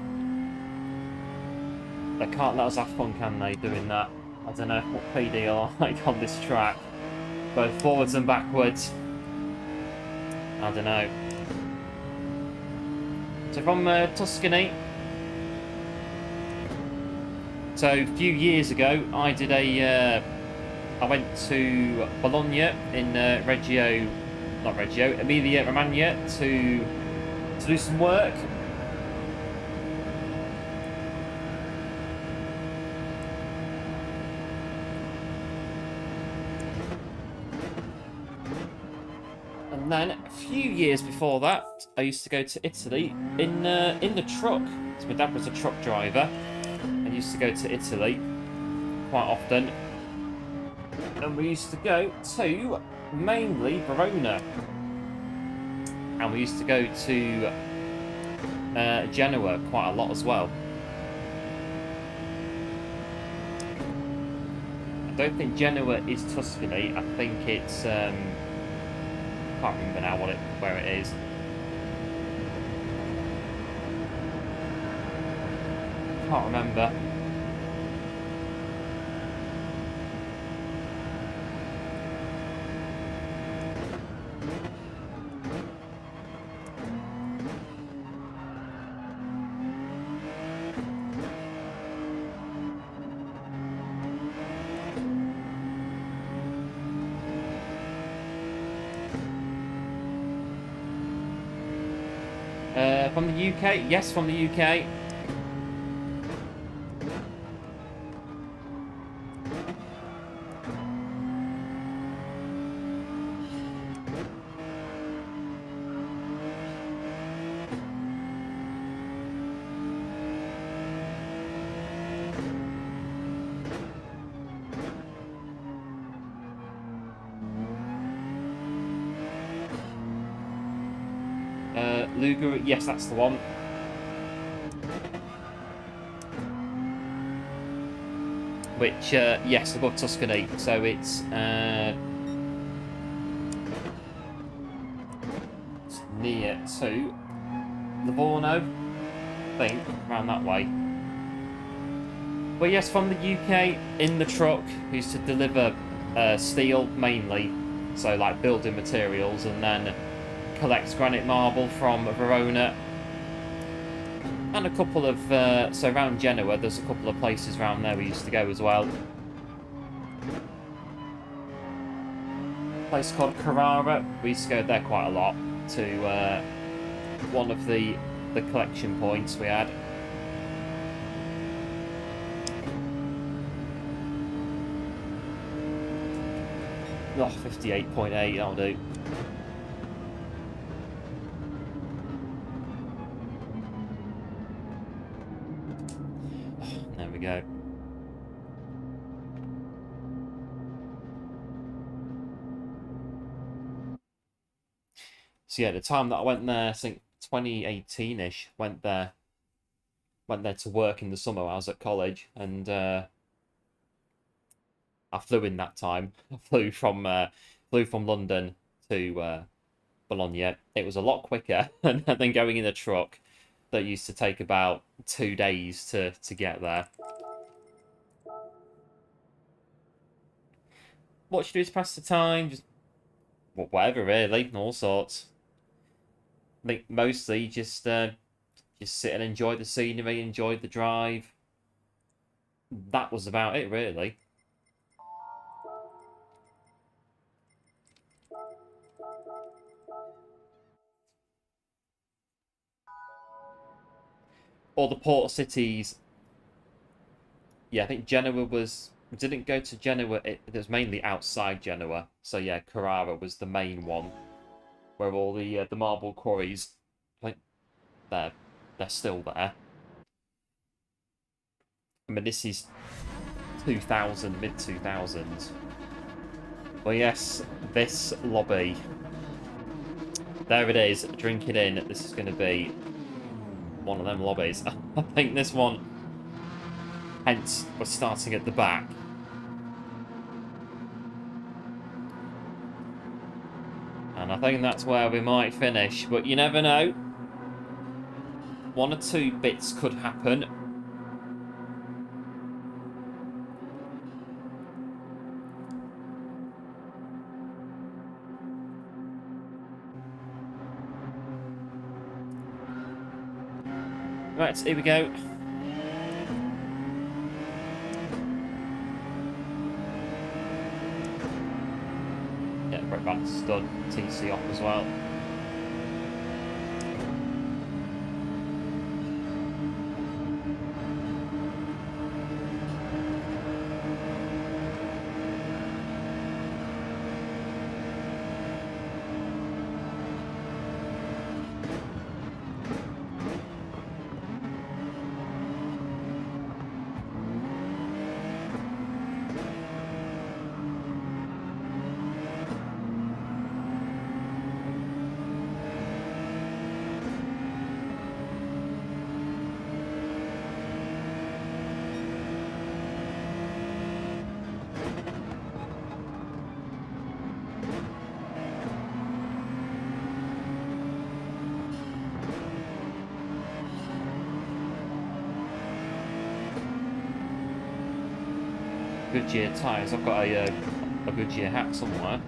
They can't let us have fun, can they, doing that? I don't know what PD are like on this track. Both forwards and backwards. I don't know. So from Tuscany. So a few years ago, I did a... I went to Bologna in Emilia Romagna to do some work. And then a few years before that, I used to go to Italy in the truck. So my dad was a truck driver. I used to go to Italy quite often. And we used to go to mainly Verona. And we used to go to Genoa quite a lot as well. I don't think Genoa is Tuscany. I think it's I can't remember now where it is. Can't remember. From the UK? Yes, from the UK. Luger, yes, that's the one. Which, yes, above Tuscany. So it's near to Livorno, I think, around that way. But yes, from the UK, in the truck, we used to deliver steel mainly, so like building materials, and then collect granite marble from Verona. And a couple of, so around Genoa, there's a couple of places around there we used to go as well. A place called Carrara, we used to go there quite a lot to one of the collection points we had. Oh, 58.8, that'll do. There we go. So yeah, the time that I went there, I think 2018-ish, went there to work in the summer. I was at college, and I flew in that time. I flew from London to Bologna. It was a lot quicker than going in a truck that used to take about 2 days to get there. What should do is pass the time, just whatever really, all sorts. I think mostly just just sit and enjoy the scenery, enjoy the drive. That was about it, really. All the port cities. Yeah, I think Genoa was... We didn't go to Genoa. It was mainly outside Genoa. So yeah, Carrara was the main one, where all the marble quarries, like, they're still there. I mean, this is 2000, mid 2000s. Well, yes, this lobby. There it is, drinking in. This is going to be one of them lobbies. I think this one, hence, we're starting at the back. And I think that's where we might finish, but you never know. One or two bits could happen. Right, here we go. Yeah, right back stud, TC off as well. Goodyear tyres. I've got a Goodyear hat somewhere.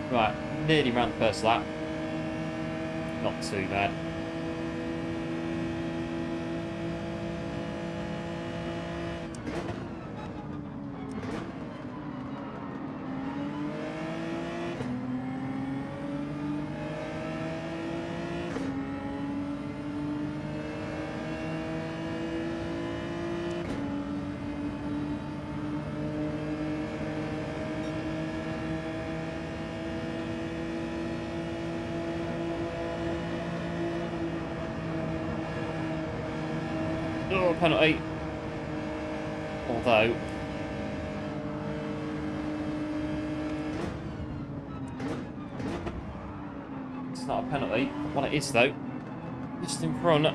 Right, nearly round the first lap. Not too bad. Oh, penalty. Although... it's not a penalty. Well, it is, though. Just in front.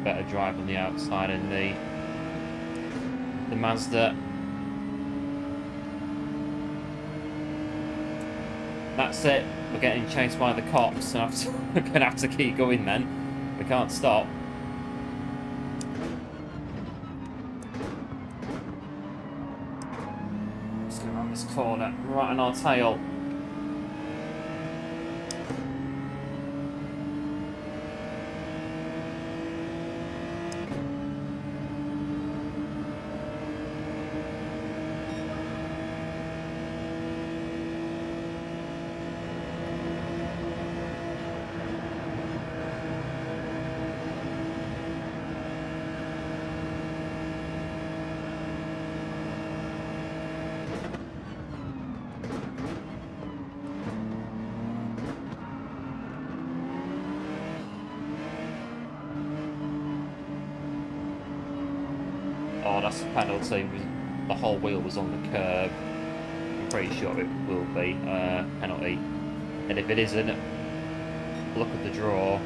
Better drive on the outside in the Mazda. That's it. We're getting chased by the cops, and we're going to have to keep going then. We can't stop. Just going around this corner, right on our tail. Oh, that's a penalty. The whole wheel was on the curb. I'm pretty sure it will be penalty. And if it isn't, look at the draw.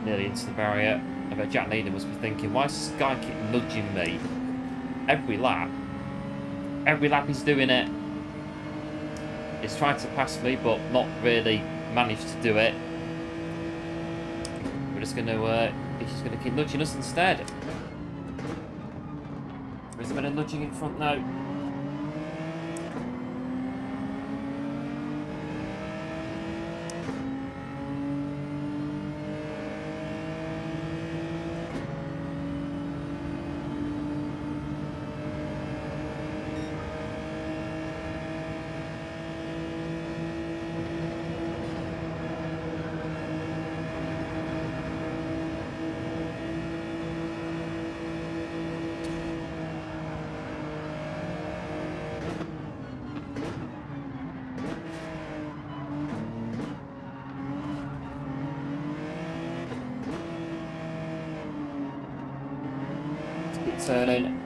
Nearly into the barrier. I bet Jack Needham must be thinking, why does this guy keep nudging me every lap? Every lap he's doing it. He's trying to pass me, but not really managed to do it. We're just going to, he's just going to keep nudging us instead. There's a bit of nudging in front now. Turning.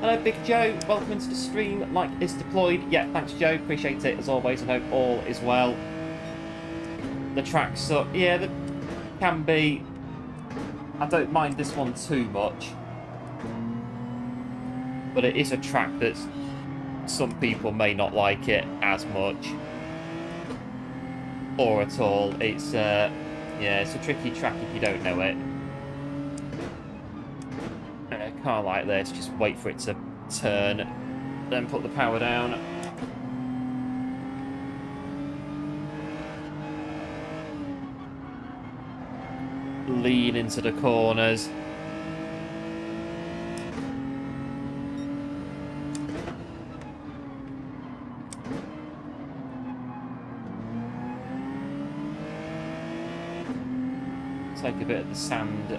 Hello Big Joe, welcome into the stream. Like is deployed. Yeah, thanks Joe, appreciate it as always and hope all is well. The tracks suck. Yeah, they can be. I don't mind this one too much, but it is a track that some people may not like it as much or at all. It's yeah, it's a tricky track if you don't know it. A car like this, just wait for it to turn, then put the power down. Lean into the corners. Take a bit of the sand.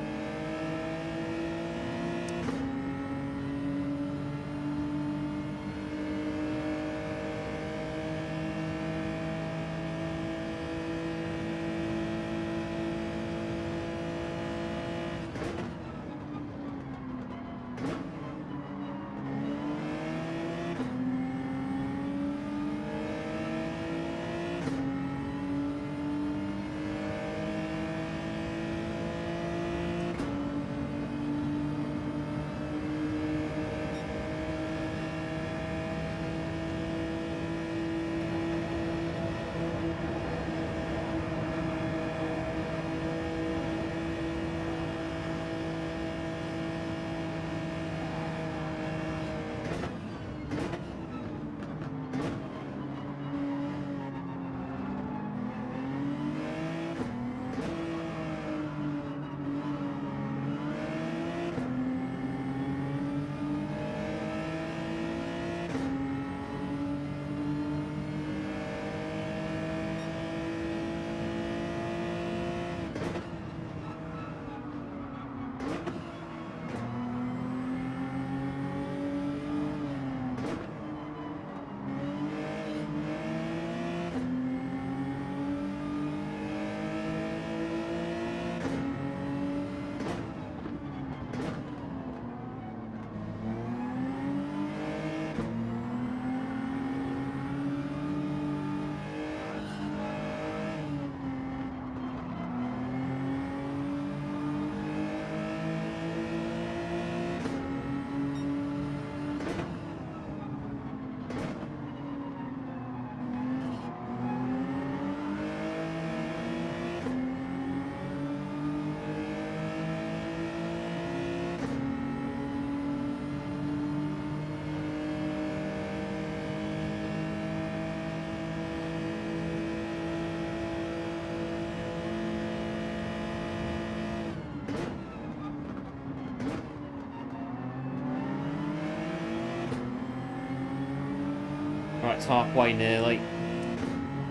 Right, it's halfway nearly.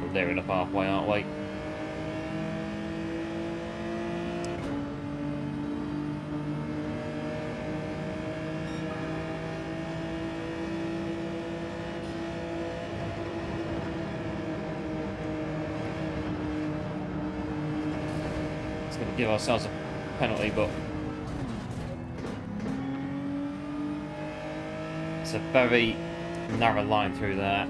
We're nearing up halfway, aren't we? It's going to give ourselves a penalty, but it's a very narrow line through there.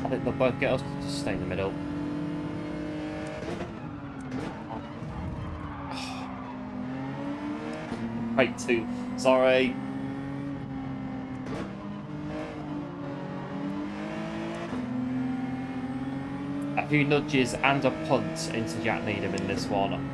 I think they'll both get us to stay in the middle. Break 2, sorry. A few nudges and a punt into Jack Needham in this one.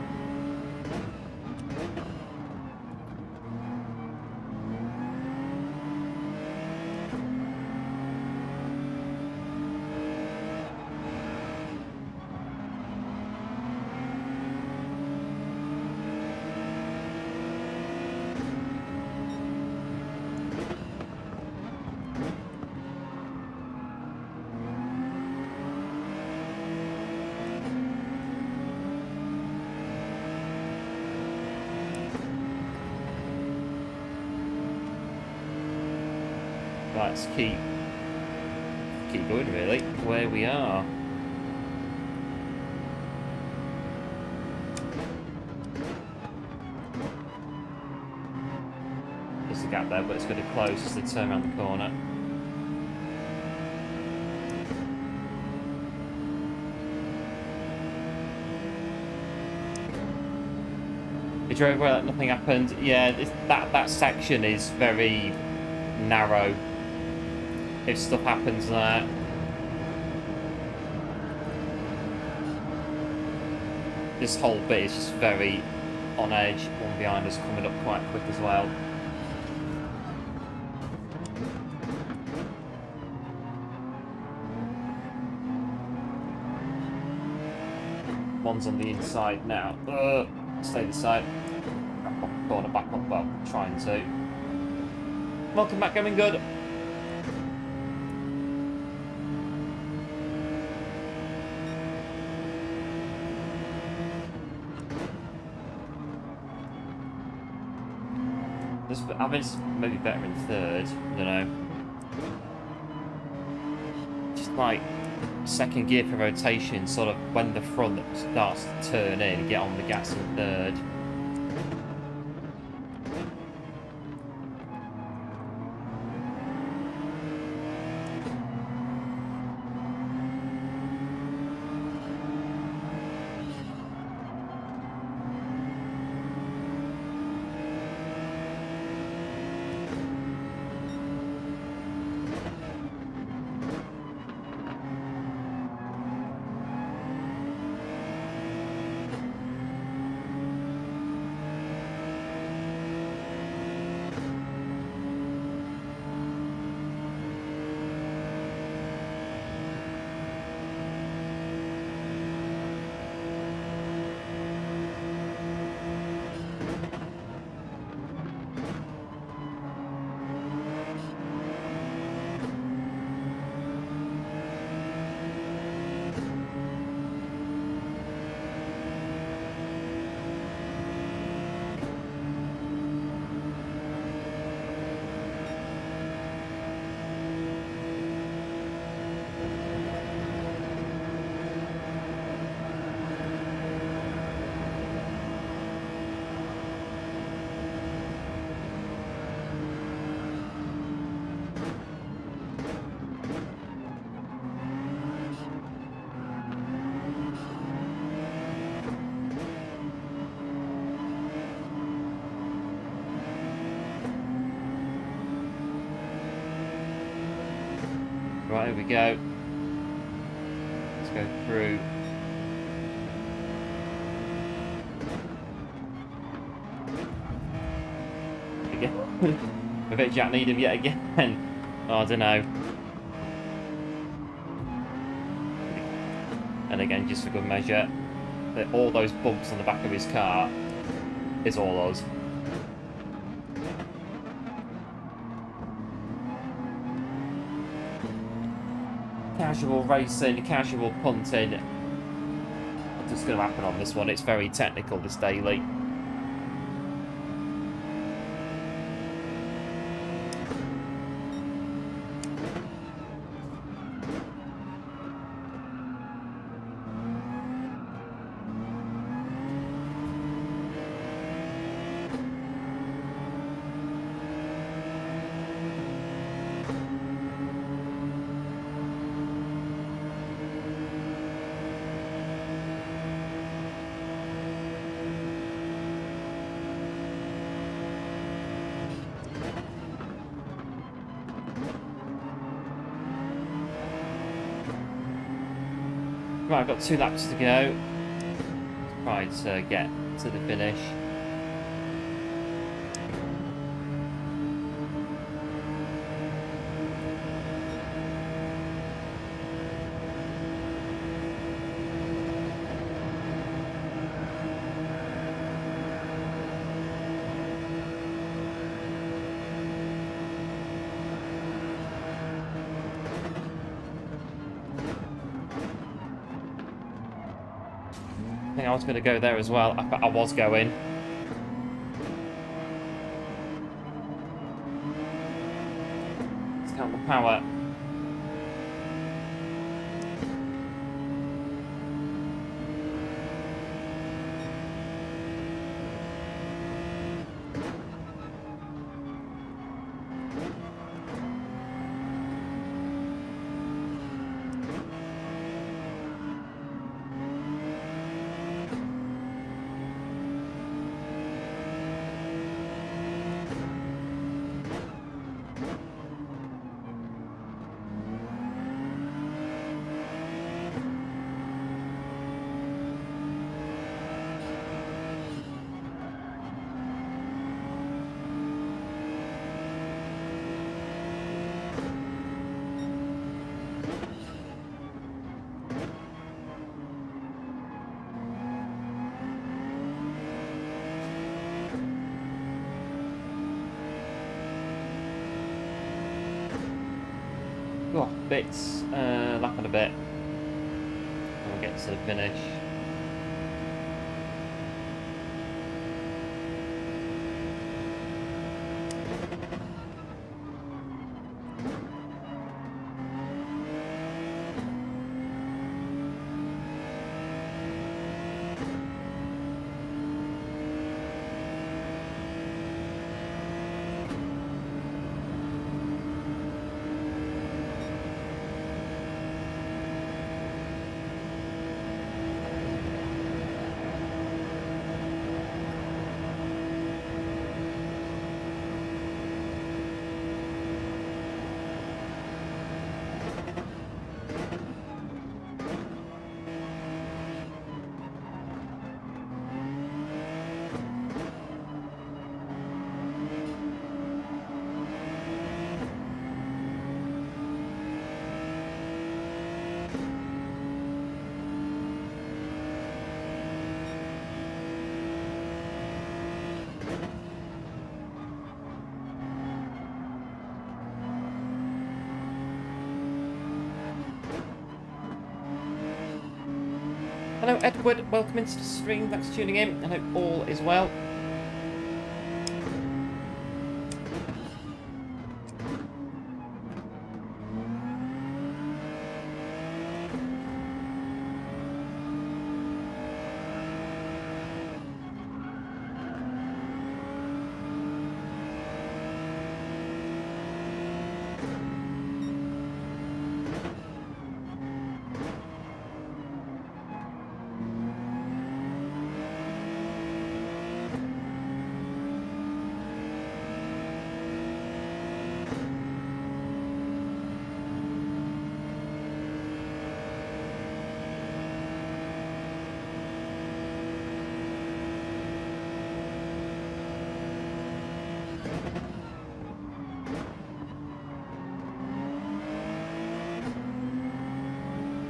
Let's keep going really where we are. There's a gap there, but it's going to close as they turn around the corner. You drove where nothing happened. Yeah, that section is very narrow. If stuff happens there. This whole bit is just very on edge. One behind us coming up quite quick as well. One's on the inside now. Stay this side. Corner back up, well, trying to. Welcome back, going good. I mean, it's maybe better in third, I don't know. Just like second gear for rotation, sort of when the front starts to turn in, get on the gas in third. Right, here we go. Let's go through. Again. I bet Jack need him yet again. Oh, I don't know. And again, just for good measure, all those bumps on the back of his car is all us. Casual racing, casual punting. What's just going to happen on this one? It's very technical, this daily. Right, I've got 2 laps to go. Try to get to the finish. I think I was going to go there as well. I was going. Let's count the power. Oh, bits, lap and a bit. And we'll get to the finish. Hello Edward, welcome into the stream, thanks for tuning in, I hope all is well.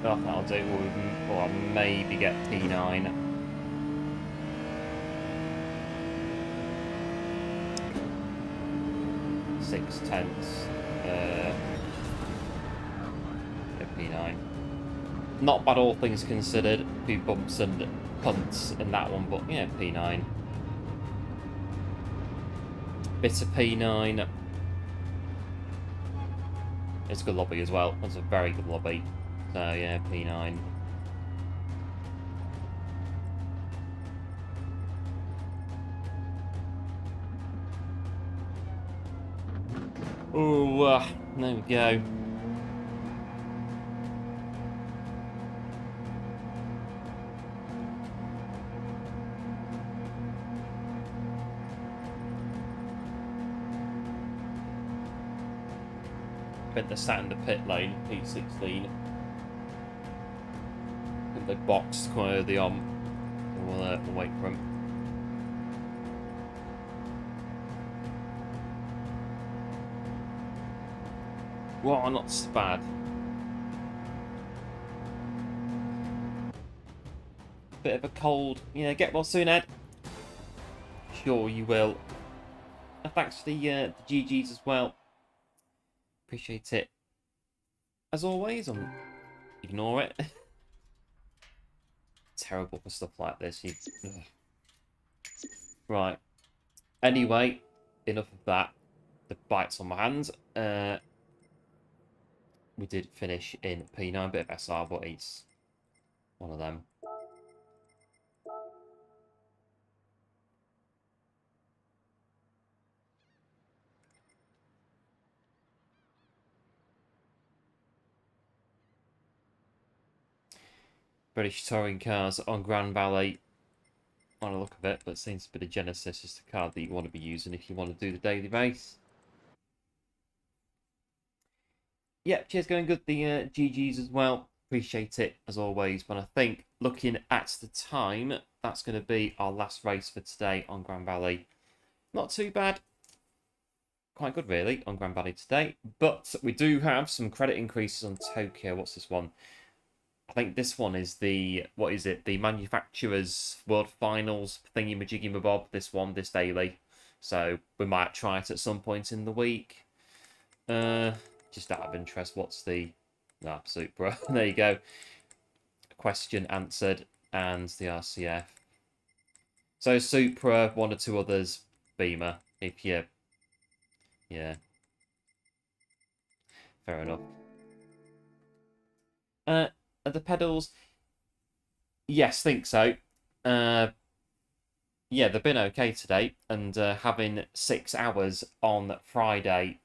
Oh, that'll do. Or I'll maybe get P9. Six tenths. P9. Not bad, all things considered. A few bumps and punts in that one, but yeah, P9. Bit of P9. It's a good lobby as well. It's a very good lobby. So yeah, P9. Oh, there we go. I think they're sat in the pit lane, P16. I think they boxed quite early on. We'll wait for them. Well, not so bad. Bit of a cold. Yeah, get well soon, Ed. Sure you will. And thanks for the GGs as well. Appreciate it. As always, ignore it. Terrible for stuff like this. Right. Anyway, enough of that. The bites on my hands. We did finish in P9, bit of SR, but it's one of them. British touring cars on Grand Valley. On a look of it, but it seems to be the Genesis is the card that you want to be using if you want to do the daily race. Yeah, cheers, going good. The GGs as well. Appreciate it as always. But I think looking at the time, that's going to be our last race for today on Grand Valley. Not too bad. Quite good, really, on Grand Valley today. But we do have some credit increases on Tokyo. What's this one? I think this one is the, what is it? The Manufacturers World Finals thingy-majiggy-mabob. This one, this daily. So we might try it at some point in the week. Just out of interest, what's the... Ah, Supra. There you go. Question answered. And the RCF. So Supra, one or two others, Beamer. If you... Yeah. Fair enough. The pedals... Yes, think so. Yeah, they've been okay today. And having 6 hours on Friday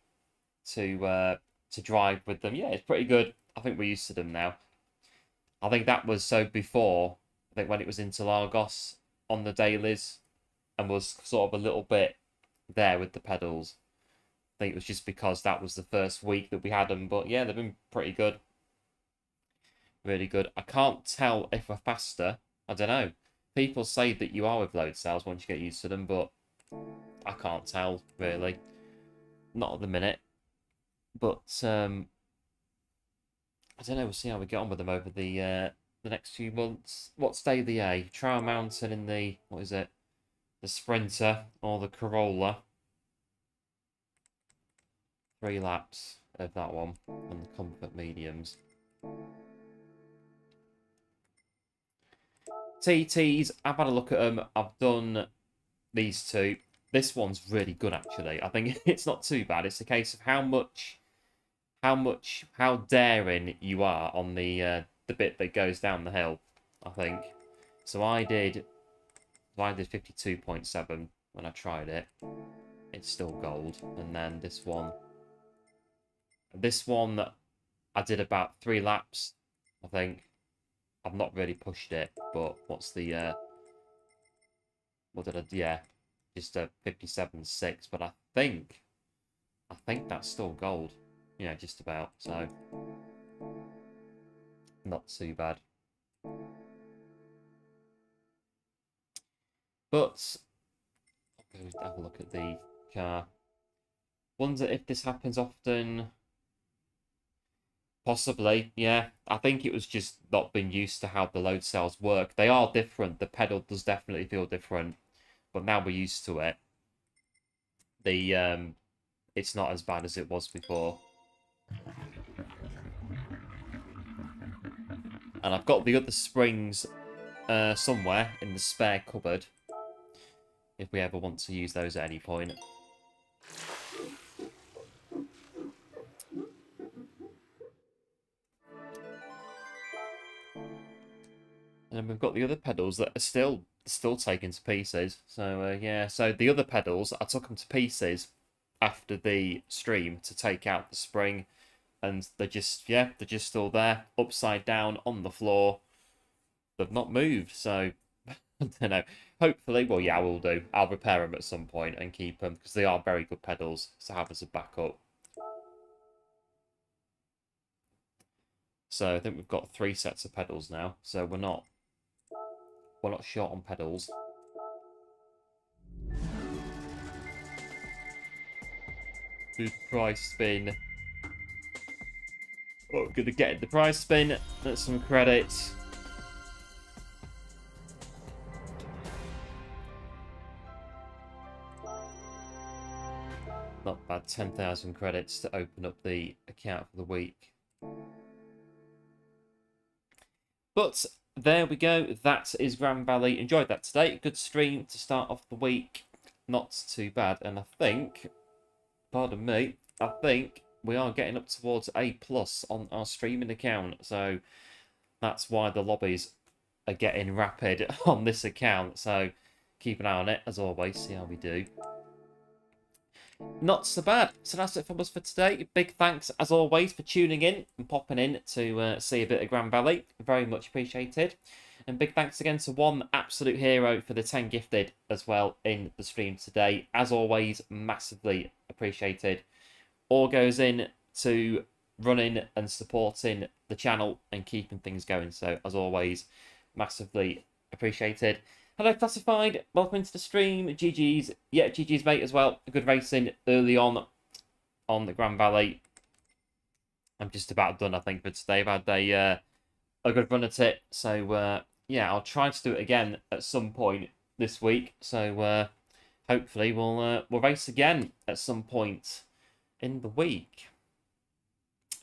to drive with them. Yeah, it's pretty good. I think we're used to them now. I think that was so before, I think when it was Interlagos on the dailies and was sort of a little bit there with the pedals. I think it was just because that was the first week that we had them. But yeah, they've been pretty good. Really good. I can't tell if we're faster. I don't know. People say that you are with load cells once you get used to them, but I can't tell, really. Not at the minute. But I don't know. We'll see how we get on with them over the next few months. What's day the A? Trial Mountain in the, what is it? The Sprinter or the Corolla. 3 laps of that one on the comfort mediums. TTs, I've had a look at them. I've done these two. This one's really good, actually. I think it's not too bad. It's a case of how daring you are on the bit that goes down the hill, I think. So I did 52.7 when I tried it. It's still gold. And then this one I did about 3 laps, I think. I've not really pushed it, but what's the what did I, yeah, just a 57.6, but I think that's still gold. Yeah, just about, so not too bad. But I'll go have a look at the car. Wonder if this happens often. Possibly, yeah. I think it was just not being used to how the load cells work. They are different. The pedal does definitely feel different, but now we're used to it. It's not as bad as it was before. And I've got the other springs somewhere in the spare cupboard, if we ever want to use those at any point. And then we've got the other pedals that are still taken to pieces. So yeah, so the other pedals, I took them to pieces after the stream to take out the spring, and they're just still there, upside down on the floor. They've not moved, so I don't know. Hopefully, well, yeah, I will do. I'll repair them at some point and keep them, because they are very good pedals to have as a backup. So I think we've got 3 sets of pedals now, so we're not short on pedals. Do the price spin. Oh, we're gonna get the price spin. That's some credits. Not bad, 10,000 credits to open up the account for the week. But there we go. That is Grand Valley. Enjoyed that today. Good stream to start off the week. Not too bad. And I think, pardon me, I think we are getting up towards A+ on our streaming account. So that's why the lobbies are getting rapid on this account. So keep an eye on it, as always. See how we do. Not so bad. So that's it from us for today. Big thanks, as always, for tuning in and popping in to see a bit of Grand Valley. Very much appreciated. And big thanks again to one absolute hero for the 10 gifted as well in the stream today. As always, massively appreciated. All goes in to running and supporting the channel and keeping things going. So, as always, massively appreciated. Hello, Classified. Welcome into the stream. GG's. Yeah, GG's, mate, as well. Good racing early on the Grand Valley. I'm just about done, I think, for today. I've had a good run at it. So, yeah, I'll try to do it again at some point this week. So, hopefully we'll race again at some point in the week.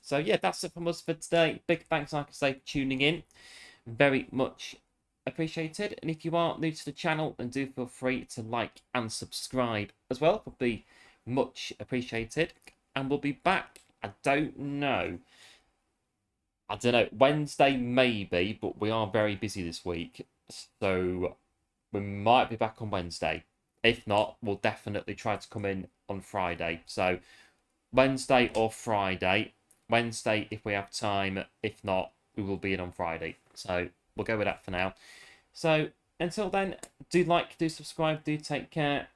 So, yeah, that's it from us for today. Big thanks, like I say, for tuning in. Very much appreciated. And if you are new to the channel, then do feel free to like and subscribe as well. Would be much appreciated. And we'll be back, I don't know, Wednesday maybe, but we are very busy this week, so we might be back on Wednesday. If not, we'll definitely try to come in on Friday. So Wednesday or Friday. Wednesday if we have time. If not, we will be in on Friday. So we'll go with that for now. So until then, do like, do subscribe, do take care.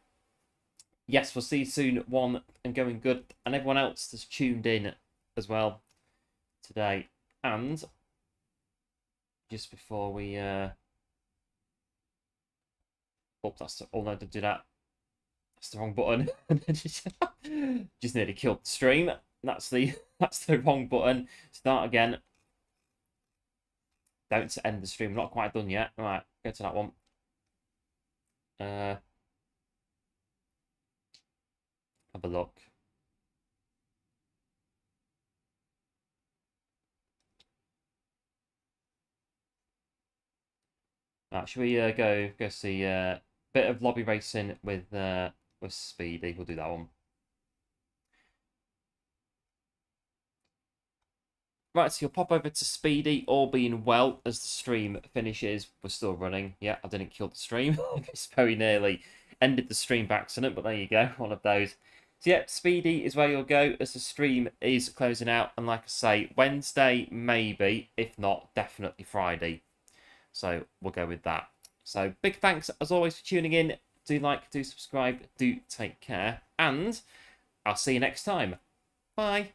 Yes, we'll see you soon, one and going good. And everyone else that's tuned in as well today. And just before we oh, that's oh no, don't do that. That's the wrong button. Just nearly killed the stream. That's the wrong button. Start again. Don't end the stream. Not quite done yet. Right, go to that one. Have a look. Right, should we go see a bit of lobby racing with Speedy? We'll do that one. Right, so you'll pop over to Speedy, all being well, as the stream finishes. We're still running. Yeah, I didn't kill the stream. It's very nearly ended the stream by accident, but there you go, one of those. So yeah, Speedy is where you'll go as the stream is closing out. And like I say, Wednesday maybe, if not, definitely Friday. So we'll go with that. So big thanks as always for tuning in. Do like, do subscribe, do take care. And I'll see you next time. Bye.